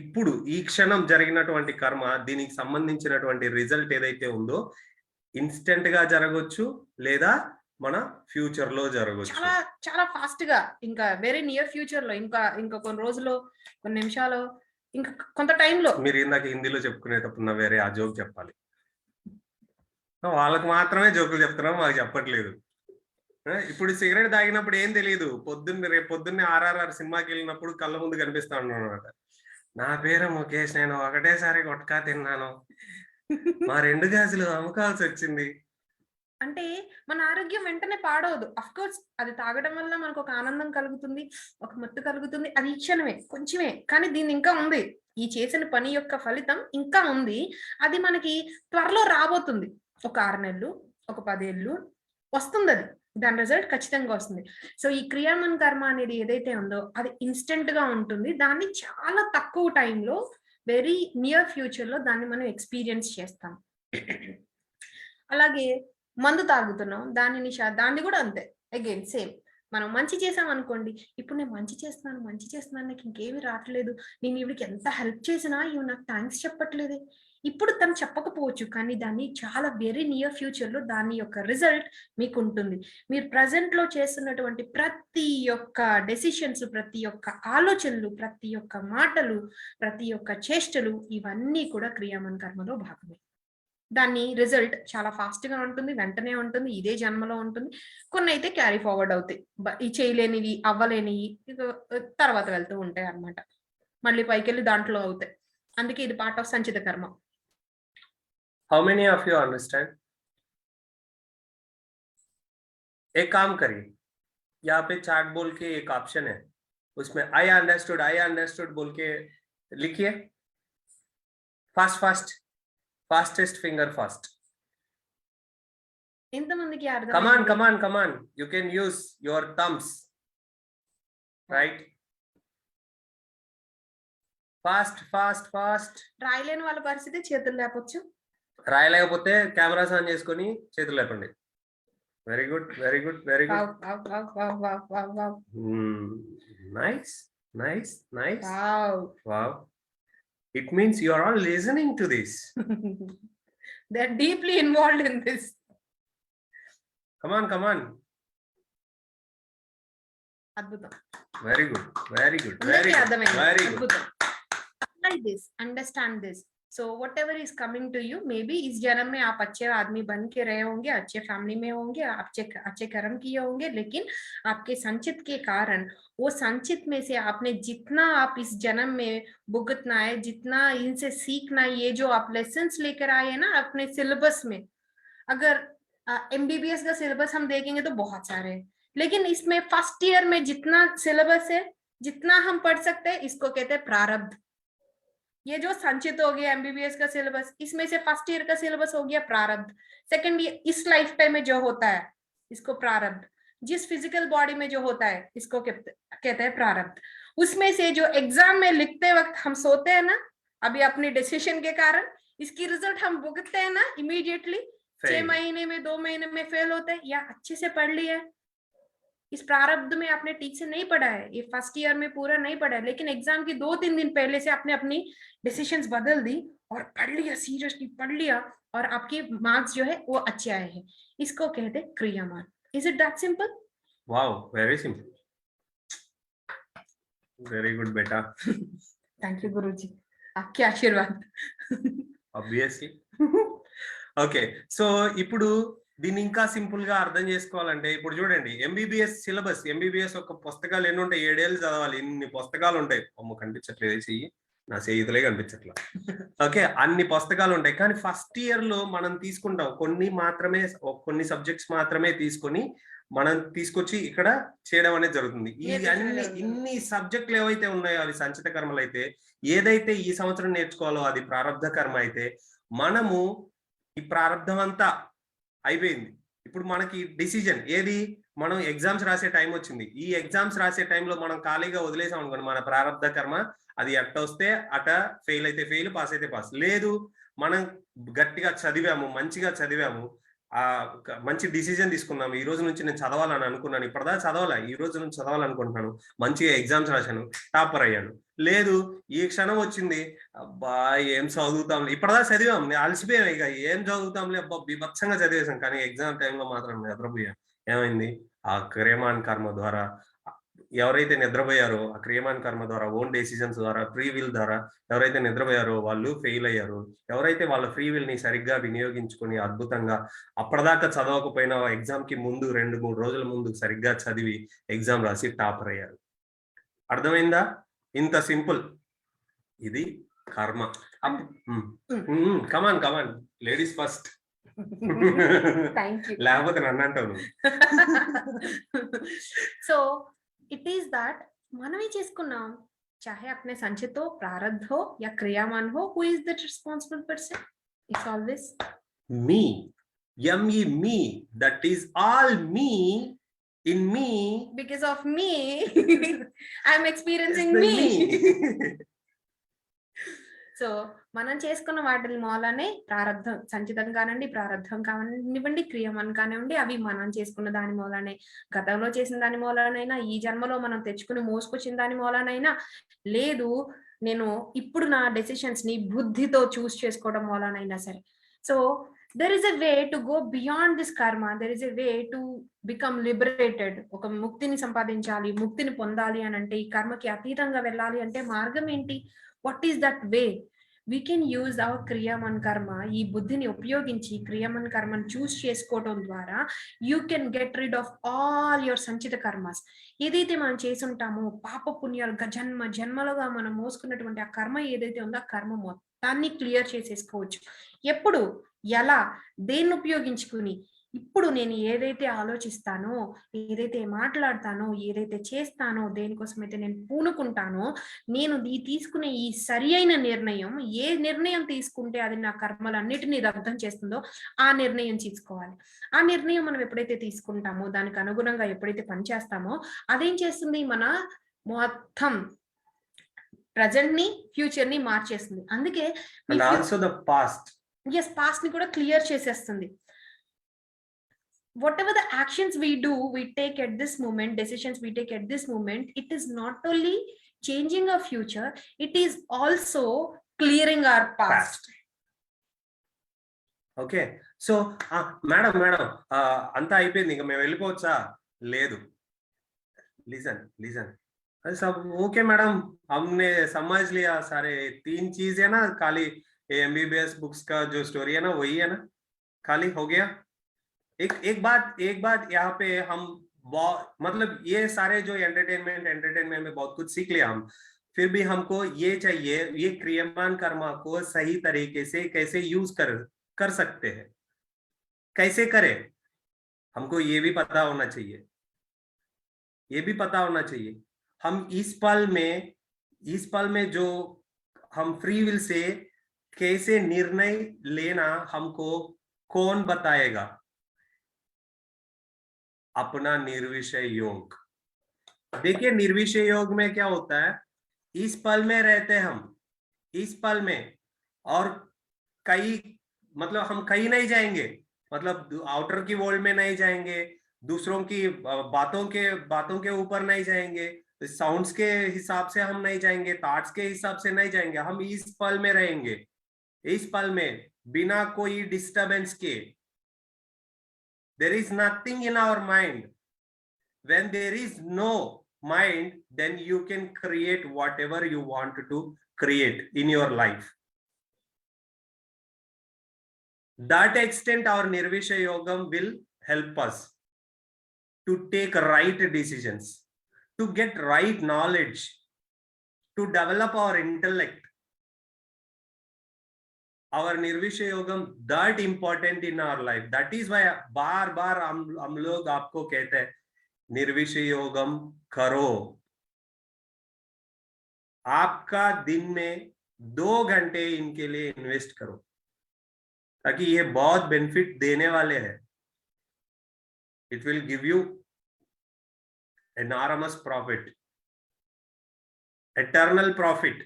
ఇప్పుడు ఈ క్షణం జరిగినటువంటి కర్మ, దీనికి సంబంధించినటువంటి రిజల్ట్ ఏదైతే ఉందో ఇన్స్టెంట్ గా జరగవచ్చు లేదా మన ఫ్యూచర్ లో జరగవచ్చు.
చాలా చాలా ఫాస్ట్ గా, ఇంకా వెరీ నియర్ ఫ్యూచర్ లో, ఇంకా కొన్ని రోజులు, కొన్ని నిమిషాలు, ఇంకా కొంత టైంలో.
మీరు ఇందాక హిందీలో చెప్పుకునేటప్పుడు నా వేరే ఆ జోక్ చెప్పాలి. వాళ్ళకి మాత్రమే జోకులు చెప్తున్నాం, మాకు చెప్పట్లేదు. ఇప్పుడు సిగరెట్ తాగినప్పుడు ఏం తెలియదు, రేపు పొద్దున్నే RRR సినిమాకి వెళ్ళినప్పుడు కళ్ళ ముందు కనిపిస్తా ఉన్నాను అనమాట. నా పేరు ముఖేష్, నేను ఒకటేసారి గుట్కా తిన్నాను, మా 2 గాజులు అమ్ముకోవాల్సి వచ్చింది
అంటే మన ఆరోగ్యం వెంటనే పాడవదు. అఫ్ కోర్స్ అది తాగడం వల్ల మనకు ఒక ఆనందం కలుగుతుంది, ఒక మత్తు కలుగుతుంది, అది ఈ క్షణమే కొంచెమే, కానీ దీన్ని ఇంకా ఉంది, ఈ చేసిన పని యొక్క ఫలితం ఇంకా ఉంది, అది మనకి త్వరలో రాబోతుంది. ఒక 6 నెలలు, ఒక 10 ఏళ్ళు వస్తుంది, అది దాని రిజల్ట్ ఖచ్చితంగా వస్తుంది. సో ఈ క్రియామన్ కర్మ అనేది ఏదైతే ఉందో అది ఇన్స్టెంట్ గా ఉంటుంది, దాన్ని చాలా తక్కువ టైంలో వెరీ నియర్ ఫ్యూచర్ లో దాన్ని మనం ఎక్స్పీరియన్స్ చేస్తాం. అలాగే మందు తాగుతున్నాం, దాన్ని కూడా అంతే, అగైన్ సేమ్. మనం మంచి చేసాం అనుకోండి, ఇప్పుడు నేను మంచి చేస్తున్నాను నాకు ఇంకేమీ రావట్లేదు, నేను ఈవిడికి ఎంత హెల్ప్ చేసినా ఇవి నాకు థ్యాంక్స్ చెప్పట్లేదే, ఇప్పుడు తను చెప్పకపోవచ్చు, కానీ దాన్ని చాలా వెరీ నియర్ ఫ్యూచర్ లో దాని యొక్క రిజల్ట్ మీకు ఉంటుంది. మీరు ప్రజెంట్ లో చేస్తున్నటువంటి ప్రతి ఒక్క డెసిషన్స్, ప్రతి ఒక్క ఆలోచనలు, ప్రతి ఒక్క మాటలు, ప్రతి ఒక్క చేష్టలు, ఇవన్నీ కూడా క్రియామన్ కర్మలో భాగమే. దాని రిజల్ట్ చాలా ఫాస్ట్ గా ఉంటుంది, వెంటనే ఉంటుంది, ఇదే జన్మలో ఉంటుంది. కొన్ని అయితే క్యారీ ఫార్వర్డ్ అవుతాయి, ఈ చేయలేనివి, అవ్వలేనివి తర్వాత వెళ్తూ ఉంటాయి అన్నమాట, మళ్ళీ పైకెళ్ళి దాంట్లో అవుతాయి. అందుకే ఇది పార్ట్ ఆఫ్ సంచిత కర్మ.
How many of you understand? एक काम करिए, यहाँ पे चार्ट बोल के एक ऑप्शन है, उसमें I understood बोल के लिखिए. fastest finger fast.
ఎంతమందికి అర్థం?
Come on, you can use your thumbs, right? Fast.
రాయలేని వాళ్ళ పరిస్థితి చేతులు లేపొచ్చు,
రాయలేకపోతే కెమెరాస్ ఆన్ చేసుకొని చేతులు లేపండి. Very good. Nice. Wow. It means you are all listening to this.
They are deeply involved in this.
Come on.
అద్భుతం.
Very good.
అద్భుతం. apply this, understand this. So whatever is coming to you, maybe इस जन्म में आप अच्छे आदमी बन के रहे होंगे, अच्छे फैमिली में होंगे, अच्छे कर्म किए होंगे, लेकिन आपके संचित के कारण वो संचित में से आपने जितना आप इस जन्म में भुगतना है, जितना इनसे सीखना है, ये जो आप लेसन्स लेकर आए हैं ना अपने सिलेबस में, अगर एमबीबीएस का सिलेबस हम देखेंगे तो बहुत सारे हैं, लेकिन इसमें फर्स्ट ईयर में जितना सिलेबस है, जितना हम पढ़ सकते हैं, इसको कहते हैं प्रारब्ध। ये जो संचित हो गया एमबीबीएस का सिलेबस, इसमें से फर्स्ट ईयर का सिलेबस हो गया प्रारब्ध। सेकंड ईयर इस लाइफ टाइम में जो होता है इसको प्रारब्ध, जिस फिजिकल बॉडी में जो होता है इसको कहते हैं प्रारब्ध। उसमें से जो एग्जाम में लिखते वक्त हम सोते हैं ना, अभी अपने डिसीजन के कारण इसकी रिजल्ट हम भुगतते हैं ना इमीडिएटली, 6 महीने में 2 महीने में फेल होते हैं, या अच्छे से पढ़ लिया, इस प्रारब्ध में आपने ठीक से नहीं पढ़ा है, ये फर्स्ट ईयर में पूरा नहीं पढ़ा है, लेकिन एग्जाम की 2-3 दिन पहले से आपने अपनी डिसीजंस बदल दी और पढ़ लिया, सीरियसली पढ़ लिया, और आपके मार्क्स जो है वो अच्छे आए हैं, इसको कहते हैं क्रियामान। Is it that simple?
Wow, very simple, very good बेटा।
थैंक यू गुरुजी, आपके आशीर्वाद।
ऑब्वियसली। ఓకే, సో ఇప్పుడు దీన్ని ఇంకా సింపుల్ గా అర్థం చేసుకోవాలంటే ఇప్పుడు చూడండి, ఎంబీబీఎస్ సిలబస్, ఎంబీబీఎస్ ఒక పుస్తకాలు ఎన్ని ఉంటాయి, 7 ఏళ్ళు చదవాలి, ఇన్ని పుస్తకాలు ఉంటాయి. అమ్మ కనిపించట్లేదు చెయ్యి, నా చేతులే కనిపించట్లా. ఓకే, అన్ని పుస్తకాలు ఉంటాయి, కానీ ఫస్ట్ ఇయర్ లో మనం తీసుకుంటాం కొన్ని మాత్రమే, కొన్ని సబ్జెక్ట్స్ మాత్రమే తీసుకొని మనం తీసుకొచ్చి ఇక్కడ చేయడం అనేది జరుగుతుంది. ఈ ఇన్ని సబ్జెక్టులు ఏవైతే ఉన్నాయో అవి సంచిత కర్మలు అయితే, ఏదైతే ఈ సంవత్సరం నేర్చుకోవాలో అది ప్రారంధ కర్మ అయితే, మనము ఈ ప్రారంధం అంతా అయిపోయింది. ఇప్పుడు మనకి డిసిజన్ ఏది, మనం ఎగ్జామ్స్ రాసే టైం వచ్చింది. ఈ ఎగ్జామ్స్ రాసే టైంలో మనం ఖాళీగా వదిలేసాం అనుకోండి, మన ప్రారంధ కర్మ అది ఎట్ట వస్తే అట, ఫెయిల్ అయితే ఫెయిల్, పాస్ అయితే పాస్. లేదు, మనం గట్టిగా చదివాము, మంచిగా చదివాము, మంచి డిసిజన్ తీసుకున్నాము, ఈ రోజు నుంచి నేను చదవాలని అనుకున్నాను, ఇప్పటిదాకా చదవాలా, ఈ రోజు నుంచి చదవాలనుకుంటున్నాను, మంచిగా ఎగ్జామ్స్ రాశాను, టాపర్ అయ్యాను. లేదు, ఈ క్షణం వచ్చింది, అబ్బా ఏం చదువుతాంలే, ఇప్పటిదాకా చదివాం, అలసిపోయాం, ఇక ఏం చదువుతాంలే, అబ్బా బీభత్సంగా చదివేశాం, కానీ ఎగ్జామ్ టైంలో మాత్రం నిద్రపోయాం. ఏమైంది? ఆ క్రియమాన్ కర్మ ద్వారా ఎవరైతే నిద్రపోయారో, ఆ క్రియమాన్ కర్మ ద్వారా, ఓన్ డెసిజన్స్ ద్వారా, ఫ్రీ విల్ ద్వారా ఎవరైతే నిద్రపోయారో వాళ్ళు ఫెయిల్ అయ్యారు. ఎవరైతే వాళ్ళ ఫ్రీ విల్ ని సరిగ్గా వినియోగించుకొని అద్భుతంగా అప్పటిదాకా చదవకపోయినా ఎగ్జామ్ కి ముందు 2-3 రోజుల ముందు సరిగ్గా చదివి ఎగ్జామ్ రాసి టాపర్ అయ్యారు. అర్థమైందా? ఇంత సింపుల్ ఇది కర్మ. కమాన్ కమాన్, లేడీస్ ఫస్ట్. లేకపోతే నన్ను అంటావు.
సో इट इज दैट మనమే చేసుకున్నాం, चाहे अपने संचित हो, प्रारब्ध हो या क्रियामान हो, who is the responsible person? It's always
me. Me, me, that is all me, in me,
because of me. I'm experiencing me. So మనం చేసుకున్న వాటి మూలనే ప్రారంధం, సంచితం కానివ్వండి, ప్రారంధం కానివ్వండి, క్రియమన్ కానివ్వండి, అవి మనం చేసుకున్న దాని మూలనే, గతంలో చేసిన దాని మూలనైనా, ఈ జన్మలో మనం తెచ్చుకుని మోసుకొచ్చిన దాని మూలనైనా, లేదు నేను ఇప్పుడు నా డెసిషన్స్ ని బుద్ధితో చూస్ చేసుకోవడం మూలనైనా సరే. So there is a way to go beyond this karma, there is a way to become liberated. ఒక ముక్తిని సంపాదించాలి, ముక్తిని పొందాలి అని అంటే, ఈ కర్మకి అతీతంగా వెళ్ళాలి అంటే మార్గం ఏంటి? What is that way? we can use our క్రియామన్ కర్మ, ఈ బుద్ధిని ఉపయోగించి క్రియామన్ కర్మను చూస్ చేసుకోవడం ద్వారా you can get rid of all your సంచిత కర్మస్. ఏదైతే మనం చేసి ఉంటామో, పాప పుణ్యాలు జన్మ జన్మలుగా మనం మోసుకున్నటువంటి ఆ కర్మ ఏదైతే ఉందో, ఆ కర్మ మొత్తాన్ని క్లియర్ చేసేసుకోవచ్చు. ఎప్పుడు, ఎలా, దేన్ని ఉపయోగించుకుని? ఇప్పుడు నేను ఏదైతే ఆలోచిస్తానో, ఏదైతే మాట్లాడతానో, ఏదైతే చేస్తానో, దేనికోసమైతే నేను పూనుకుంటానో, నేను తీసుకునే ఈ సరి అయిన నిర్ణయం, ఏ నిర్ణయం తీసుకుంటే అది నా కర్మలన్నిటినీ దగ్ధం చేస్తుందో ఆ నిర్ణయం తీసుకోవాలి. ఆ నిర్ణయం మనం ఎప్పుడైతే తీసుకుంటామో, దానికి అనుగుణంగా ఎప్పుడైతే పనిచేస్తామో, అదేం చేస్తుంది? మన మొత్తం ప్రజెంట్ ని, ఫ్యూచర్ ని మార్చేస్తుంది. అందుకే పాస్ట్ ని కూడా క్లియర్ చేసేస్తుంది. Whatever the actions we do, we take at this moment, decisions we take at this moment, it is not only changing our future, it is also clearing our past.
Okay, so madam anta అయిపోయింది, ఇంకా మేము వెళ్ళిపోవచ్చా? లేదు, listen. सब okay madam, हमने समझ लिया सारे 3 चीज है ना, खाली एमबीबीएस बुक्स का जो स्टोरी है ना वही है ना, खाली हो गया। एक बात यहाँ पे हम मतलब ये सारे जो एंटरटेनमेंट में बहुत कुछ सीख लिया हम, फिर भी हमको ये चाहिए, ये क्रियमान कर्मा को सही तरीके से कैसे यूज कर सकते हैं, कैसे करें, हमको ये भी पता होना चाहिए, ये भी पता होना चाहिए। हम इस पल में जो हम फ्री विल से कैसे निर्णय लेना हमको कौन बताएगा? अपना निर्विषय योग। देखिए निर्विषय योग में क्या होता है, इस पल में रहते हम, इस पल में, और कई मतलब हम कहीं नहीं जाएंगे, मतलब आउटर की वर्ल्ड में नहीं जाएंगे, दूसरों की बातों के ऊपर नहीं जाएंगे, साउंड्स के हिसाब से हम नहीं जाएंगे, थॉट्स के हिसाब से नहीं जाएंगे, हम इस पल में रहेंगे, इस पल में बिना कोई डिस्टरबेंस के। There is nothing in our mind. when there is no mind, then you can create whatever you want to create in your life. That extent our nirvishaya yogam will help us to take right decisions, to get right knowledge, to develop our intellect. Our nirvishaya yogam that important in our life. That is why बार बार हम लोग आपको कहते हैं निर्विषय योगम करो। आपका दिन में 2 घंटे इनके लिए इन्वेस्ट करो, ताकि ये बहुत बेनिफिट देने वाले हैं। It will give you enormous profit, eternal profit,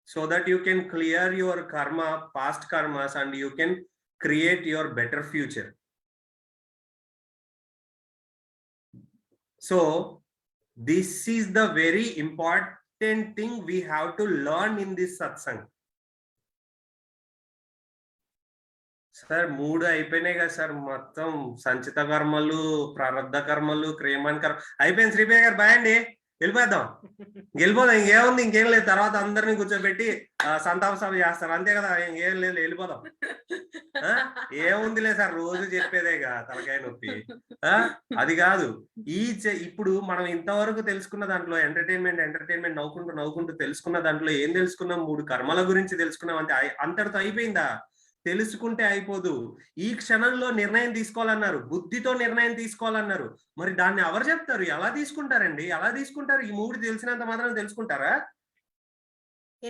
so that you can clear your karma, past karmas, and you can create your better future. So this is the very important thing we have to learn in this satsang. Sir 3 అయిపోయినాయి కదా sir, మొత్తం సంచిత కర్మలు, ప్రారంధ కర్మలు, క్రియమాన్ కర్మ అయిపోయింది. శ్రీపయ్య గారు బాయ్ అండి, వెళ్ళిపోదాం, ఇంకేముంది, ఇంకేం లేదు. తర్వాత అందరినీ కూర్చోబెట్టి సంతాప సభ చేస్తారు, అంతే కదా, ఇంకేం లేదు, వెళ్ళిపోదాం. ఏముందిలే సార్, రోజు చెప్పేదేగా తలకాయ నొప్పి. అది కాదు, ఇప్పుడు మనం ఇంతవరకు తెలుసుకున్న దాంట్లో ఎంటర్టైన్మెంట్ నవ్వుకుంటూ తెలుసుకున్న దాంట్లో ఏం తెలుసుకున్నాం? 3 కర్మల గురించి తెలుసుకున్నాం, అంతే. అంతటితో అయిపోయిందా? తెలుసుకుంటే అయిపోదు. ఈ క్షణంలో నిర్ణయం తీసుకోవాలన్నారు, బుద్ధితో నిర్ణయం తీసుకోవాలన్నారు. మరి దాన్ని ఎవరు చెప్తారు? ఎలా తీసుకుంటారండి? ఎలా తీసుకుంటారు? ఈ 3 తెలిసినంత మాత్రం తెలుసుకుంటారా?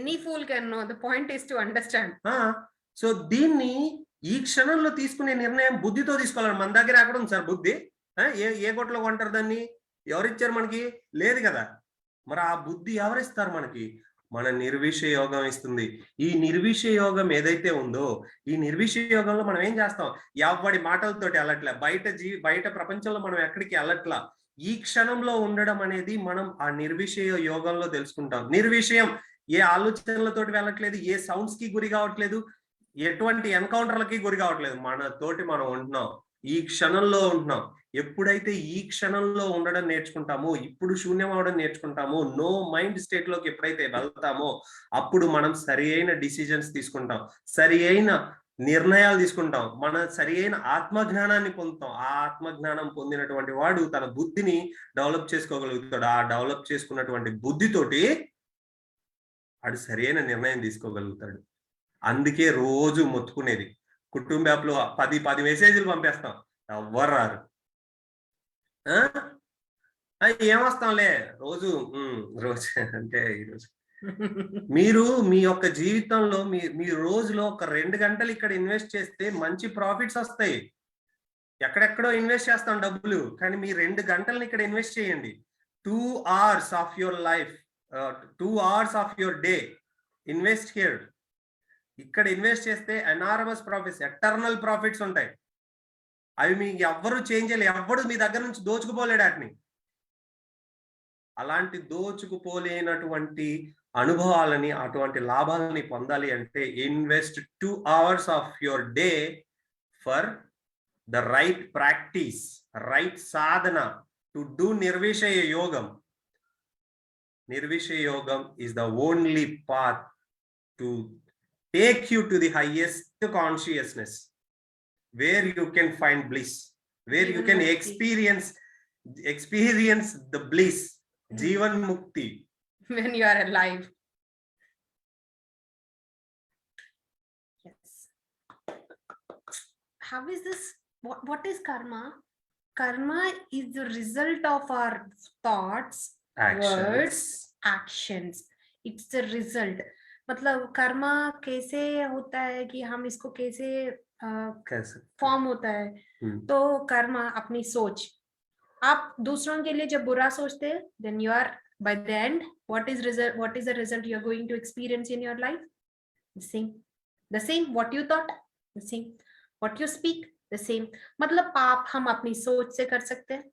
Any fool can know, the point is to understand.
So దీన్ని ఈ క్షణంలో తీసుకునే నిర్ణయం బుద్ధితో తీసుకోవాలి. మన దగ్గర ఎక్కడ ఉంది సార్ బుద్ధి? ఏ గొట్లో కొంటారు దాన్ని? ఎవరిచ్చారు మనకి? లేదు కదా. మరి ఆ బుద్ధి ఎవరిస్తారు మనకి? మన నిర్విషయ యోగం ఇస్తుంది. ఈ నిర్విషయ యోగం ఏదైతే ఉందో, ఈ నిర్విషయ యోగంలో మనం ఏం చేస్తాం? ఎవడి మాటలతోటి వెళ్ళట్లే, బయట ప్రపంచంలో మనం ఎక్కడికి వెళ్ళట్లా. ఈ క్షణంలో ఉండడం అనేది మనం ఆ నిర్విషయ యోగంలో తెలుసుకుంటాం. నిర్విషయం, ఏ ఆలోచనలతోటి వెళ్ళట్లేదు, ఏ సౌండ్స్ కి గురి కావట్లేదు, ఎటువంటి ఎన్కౌంటర్లకి గురి కావట్లేదు, మన తోటి మనం ఉంటున్నాం, ఈ క్షణంలో ఉంటున్నాం. ఎప్పుడైతే ఈ క్షణంలో ఉండడం నేర్చుకుంటామో, ఇప్పుడు శూన్యం అవడం నేర్చుకుంటామో, నో మైండ్ స్టేట్ లోకి ఎప్పుడైతే వెళ్తామో, అప్పుడు మనం సరి అయిన డిసిజన్స్ తీసుకుంటాం, సరి అయిన నిర్ణయాలు తీసుకుంటాం, మన సరి అయిన ఆత్మజ్ఞానాన్ని పొందుతాం. ఆ ఆత్మజ్ఞానం పొందినటువంటి వాడు తన బుద్ధిని డెవలప్ చేసుకోగలుగుతాడు. ఆ డెవలప్ చేసుకున్నటువంటి బుద్ధితోటి వాడు సరి అయిన నిర్ణయం తీసుకోగలుగుతాడు. అందుకే రోజు మొత్తుకునేది, కుటుంబ యాప్లో 10 మెసేజ్లు పంపేస్తాం, ఎవ్వరు రారు. ఏమొస్తాంలే రోజు అంటే ఈరోజు మీరు మీ యొక్క జీవితంలో మీ రోజులో ఒక 2 గంటలు ఇక్కడ ఇన్వెస్ట్ చేస్తే మంచి ప్రాఫిట్స్ వస్తాయి. ఎక్కడెక్కడో ఇన్వెస్ట్ చేస్తాం డబ్బులు, కానీ మీ 2 గంటలను ఇక్కడ ఇన్వెస్ట్ చేయండి. 2 hours of your life, 2 hours of your day invest here. ఇక్కడ ఇన్వెస్ట్ చేస్తే ఎనార్మస్ ప్రాఫిట్స్, ఎటర్నల్ ప్రాఫిట్స్ ఉంటాయి. అవి మీకు ఎవ్వరు చేంజ్ చేయలేదు, ఎవ్వడు మీ దగ్గర నుంచి దోచుకుపోలేడు వాటిని. అలాంటి దోచుకుపోలేనటువంటి అనుభవాలని, అటువంటి లాభాలని పొందాలి అంటే invest 2 hours of your day for the right practice, right సాధన టు డూ నిర్విషయ యోగం. Nirvishaya Yogam is the only path to take you to the highest consciousness, where you can find bliss, where you can experience the bliss, Jivan Mukti,
when you are alive. Yes. How is this? What is karma? Karma is the result of our thoughts, words, actions. It's the result. मतलब कर्मा कैसे होता है कि हम इसको कैसे form होता है? तो कर्मा अपनी सोच. आप दूसरों के लिए जब बुरा सोचते हैं, then you are by the end, what is the result you are going to experience in your life? The same what you thought, the same what you speak, the same. मतलब पाप हम अपनी सोच से कर सकते हैं,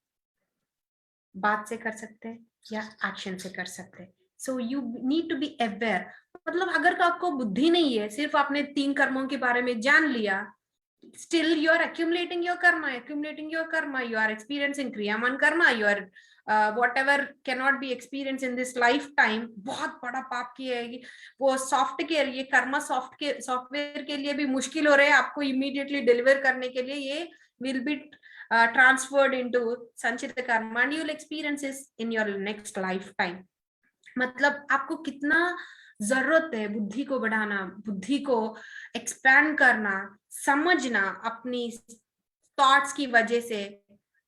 बात से कर सकते हैं, या एक्शन से कर सकते हैं. So you need to be aware. मतलब अगर आपको बुद्धि नहीं है, सिर्फ आपने 3 कर्मों के बारे में जान लिया, still you are accumulating your karma, you are experiencing kriyaman karma, you are whatever cannot be experienced in this lifetime. बहुत बड़ा पाप किया है. वो सॉफ्टवेयर, ये कर्मा सॉफ्टवेयर के लिए भी मुश्किल हो रहा है आपको इमीडिएटली डिलीवर करने के लिए. ये will be transferred into sanchita karma and you will experience this in your next lifetime. मतलब आपको कितना जरूरत है बुद्धि को बढ़ाना, बुद्धि को एक्सपैंड करना, समझना. अपनी थॉट्स की वजह से,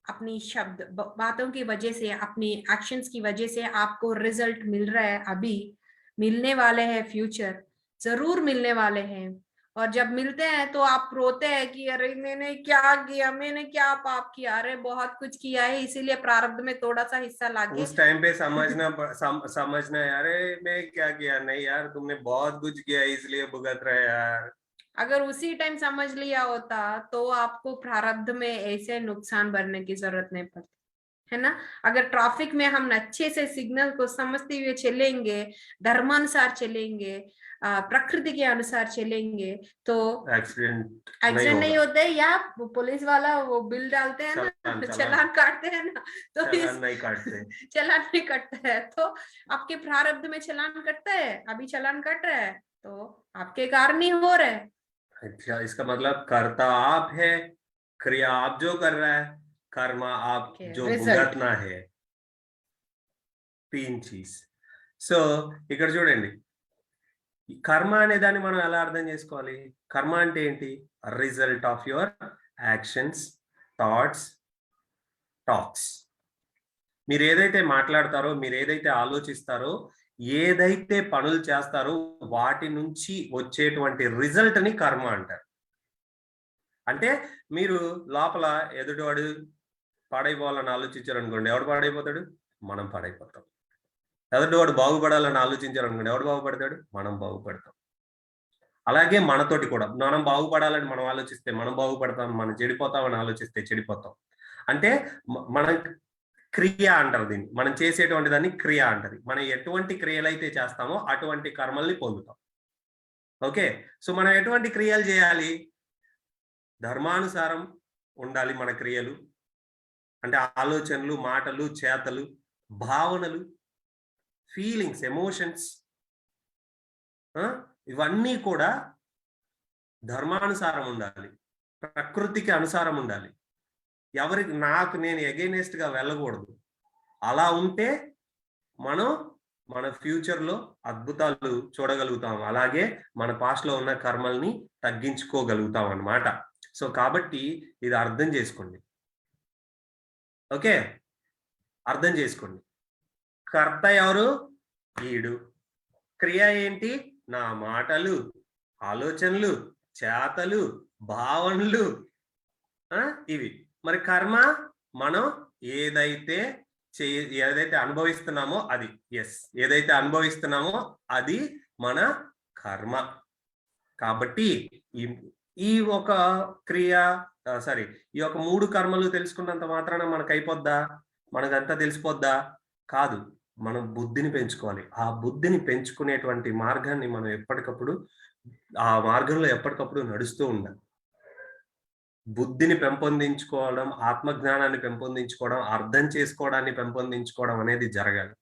अपनी शब्द बातों की वजह से, अपनी एक्शंस की वजह से आपको रिजल्ट मिल रहा है, अभी मिलने वाले हैं, फ्यूचर जरूर मिलने वाले हैं. और जब मिलते हैं तो आप रोते हैं कि अरे मैंने क्या किया, मैंने क्या पाप किया, अरे बहुत कुछ किया है, इसीलिए प्रारब्ध में थोड़ा सा हिस्सा लाके
उस टाइम पे समझना है, अरे मैं क्या किया, नहीं यार तुमने बहुत कुछ किया इसलिए भुगत रहे यार.
अगर उसी टाइम समझ लिया होता तो आपको प्रारब्ध में ऐसे नुकसान भरने की जरूरत नहीं पड़ती, है ना. अगर ट्रैफिक में हम अच्छे से सिग्नल को समझते हुए चलेंगे, धर्मानुसार चलेंगे, प्रकृति के अनुसार चलेंगे, तो एक्सीडेंट नहीं होते. या पुलिस वाला वो बिल डालते हैं ना, चालान काटते हैं ना, तो
चालान नहीं काटते,
चालान नहीं कटता है. तो आपके प्रारब्ध में चालान कटता है, अभी चालान कट रहा है, तो आपके कारण ही हो रहा है.
अच्छा, इसका मतलब कर्ता आप है, क्रिया आप जो कर रहा है, कर्मा आप जो भुगतना है. 3 चीज. సో ఇక్కడ చూడండి, కర్మ అనే దాన్ని మనం ఎలా అర్థం చేసుకోవాలి? కర్మ అంటే ఏంటి? Result of your actions, thoughts, talks. మీరు ఏదైతే మాట్లాడతారో, మీరు ఏదైతే ఆలోచిస్తారో, ఏదైతే పనులు చేస్తారో వాటి నుంచి వచ్చేటువంటి రిజల్ట్ ని కర్మ అంటారు. అంటే మీరు లోపల ఎదుటివాడు పాడైపోవాలని ఆలోచించారు అనుకోండి, ఎవడు పాడైపోతాడు? మనం పాడైపోతాం. ఎదుటివాడు బాగుపడాలని ఆలోచించారు అనుకోండి, ఎవడు బాగుపడతాడు? మనం బాగుపడతాం. అలాగే మనతోటి కూడా మనం బాగుపడాలని మనం ఆలోచిస్తే మనం బాగుపడతాం, మనం చెడిపోతామని ఆలోచిస్తే చెడిపోతాం. అంటే మన క్రియ అంటారు దీన్ని, మనం చేసేటువంటి దాన్ని క్రియ అంటారు. మనం ఎటువంటి క్రియలు అయితే చేస్తామో అటువంటి కర్మల్ని పొందుతాం. ఓకే, సో మనం ఎటువంటి క్రియలు చేయాలి? ధర్మానుసారం ఉండాలి మన క్రియలు. అంటే ఆలోచనలు, మాటలు, చేతలు, భావనలు, ఫీలింగ్స్, ఎమోషన్స్, ఇవన్నీ కూడా ధర్మానుసారం ఉండాలి, ప్రకృతికి అనుసారం ఉండాలి. ఎవరికి నాకు నేను ఎగైనెస్ట్ గా వెళ్ళకూడదు. అలా ఉంటే మనం మన ఫ్యూచర్ లో అద్భుతాలు చూడగలుగుతాం, అలాగే మన పాస్ట్ లో ఉన్న కర్మల్ని తగ్గించుకోగలుగుతాం అన్నమాట. సో కాబట్టి ఇది అర్థం చేసుకోండి. ఓకే, అర్థం చేసుకోండి. కర్త ఎవరు? ఈడు. క్రియ ఏంటి? నా మాటలు, ఆలోచనలు, చేతలు, భావనలు, ఇవి. మరి కర్మ మనం ఏదైతే అనుభవిస్తున్నామో అది. ఏదైతే అనుభవిస్తున్నామో అది మన కర్మ. కాబట్టి ఈ ఒక క్రియ ఈ యొక్క 3 కర్మలు తెలుసుకున్నంత మాత్రాన మనకు అయిపోద్దా? మనకంతా తెలిసిపోద్దా? కాదు. మనం బుద్ధిని పెంచుకోవాలి. ఆ బుద్ధిని పెంచుకునేటువంటి మార్గాన్ని మనం ఎప్పటికప్పుడు ఆ మార్గంలో ఎప్పటికప్పుడు నడుస్తూ ఉండాలి. బుద్ధిని పెంపొందించుకోవడం, ఆత్మజ్ఞానాన్ని పెంపొందించుకోవడం, అర్థం చేసుకోవడాన్ని పెంపొందించుకోవడం అనేది జరగాలి.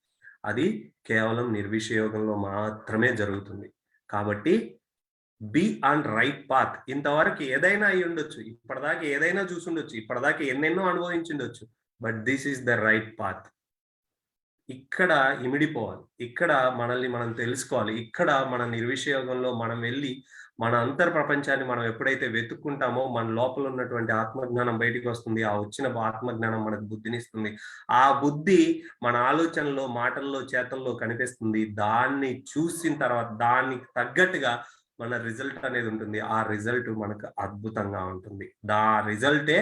అది కేవలం నిర్విషయోగంలో మాత్రమే జరుగుతుంది. కాబట్టి బీ ఆన్ రైట్ పాత్. ఇంతవరకు ఏదైనా అయి ఉండొచ్చు, ఇప్పటిదాకా ఏదైనా చూసుండొచ్చు, ఇప్పటిదాకా ఎన్నెన్నో అనుభవించుండొచ్చు. But this is the right path. ఇక్కడ ఇమిడిపోవాలి. ఇక్కడ మనల్ని మనం తెలుసుకోవాలి. ఇక్కడ మన నిర్విషయోగంలో మనం వెళ్లి, మన అంతర్ ప్రపంచాన్ని మనం ఎప్పుడైతే వెతుక్కుంటామో, మన లోపల ఉన్నటువంటి ఆత్మజ్ఞానం బయటికొస్తుంది. ఆ వచ్చిన ఆత్మజ్ఞానం మనకు బుద్ధినిస్తుంది. ఆ బుద్ధి మన ఆలోచనలో, మాటల్లో, చేతల్లో కనిపిస్తుంది. దాన్ని చూసిన తర్వాత దానికి తగ్గట్టుగా మన రిజల్ట్ అనేది ఉంటుంది. ఆ రిజల్ట్ మనకు అద్భుతంగా ఉంటుంది. రిజల్టే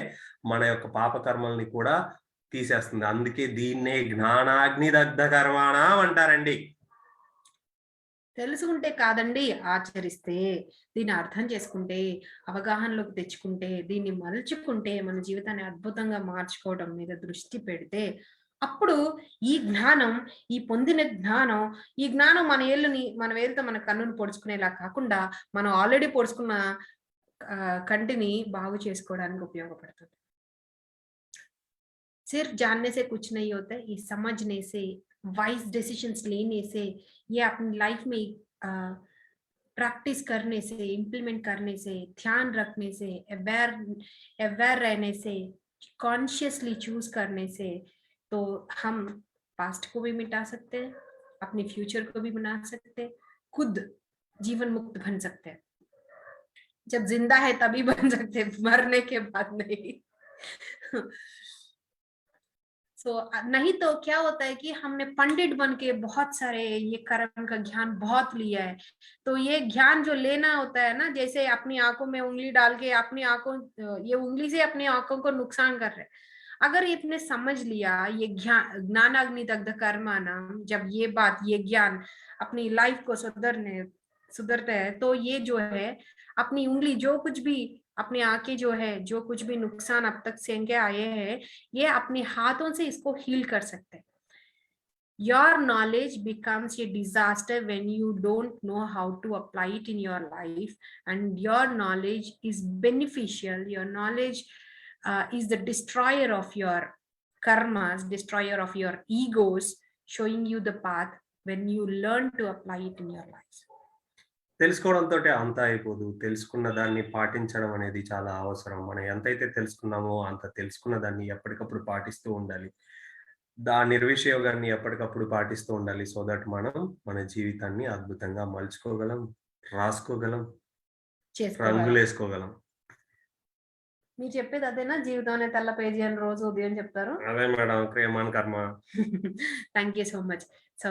మన యొక్క పాపకర్మల్ని కూడా తీసేస్తుంది. అందుకే దీన్నే జ్ఞానాగ్ని దగ్ధ కర్మాణం అంటారండి.
తెలుసుకుంటే కాదండి, ఆచరిస్తే, దీన్ని అర్థం చేసుకుంటే, అవగాహనలోకి తెచ్చుకుంటే, దీన్ని మలుచుకుంటే, మన జీవితాన్ని అద్భుతంగా మార్చుకోవడం మీద దృష్టి పెడితే, అప్పుడు ఈ జ్ఞానం, ఈ పొందిన జ్ఞానం, ఈ జ్ఞానం మన వేలుతో మన కన్నును పొడుచుకునేలా కాకుండా, మనం ఆల్రెడీ పొడుచుకున్న కంటిని బాగు చేసుకోవడానికి ఉపయోగపడుతుంది. सिर्फ जानने से कुछ नहीं होता है, ये समझने से, वाइज डिसीजंस लेने से, ये अपनी लाइफ में प्रैक्टिस करने से, इम्प्लीमेंट करने से, ध्यान रखने से, अवेयर रहने से, कॉन्शियसली चूज करने से, तो हम पास्ट को भी मिटा सकते हैं, अपने फ्यूचर को भी बना सकते हैं, खुद जीवन मुक्त बन सकते हैं. जब जिंदा है तभी बन सकते हैं, मरने के बाद नहीं. नहीं तो क्या होता है कि हमने पंडित बन के बहुत सारे ये कर्म का ज्ञान बहुत लिया है, तो ये ज्ञान जो लेना होता है ना, जैसे अपनी आंखों में उंगली डाल के अपनी आंखों, ये उंगली से अपनी आंखों को नुकसान कर रहे हैं. अगर इसने समझ लिया ये ज्ञानाग्नि दग्ध कर्माणाम, जब ये बात, ये ज्ञान अपनी लाइफ को सुधरते हैं, तो ये जो है अपनी उंगली, जो कुछ भी अपनी आंखें जो है, जो कुछ भी नुकसान अब तक सेंगे आए हैं, ये अपने हाथों से इसको हील कर सकते हैं. Your knowledge becomes a disaster when you don't know how to apply it in your life, and your knowledge is beneficial. Your knowledge is the destroyer of your karmas, destroyer of your egos, showing you the path when you learn to apply it in your life.
తెలుసుకోవడంతోటే అంతా అయిపోదు. తెలుసుకున్న దాన్ని పాటించడం అనేది చాలా అవసరం. మనం ఎంతైతే తెలుసుకున్నామో అంత తెలుసుకున్న దాన్ని ఎప్పటికప్పుడు పాటిస్తూ ఉండాలి. నిర్విషయోగాన్ని ఎప్పటికప్పుడు పాటిస్తూ ఉండాలి. సో దట్ మనం మన జీవితాన్ని అద్భుతంగా మలుచుకోగలం, రాసుకోగలం, రంగులేసుకోగలం.
మీరు చెప్పేది అదేనా? జీవితం అనే తెల్ల పేజీ అని రోజు ఉదయం చెప్తారు.
అదే మేడం, క్రియమాన్ కర్మ.
Thank you so much. So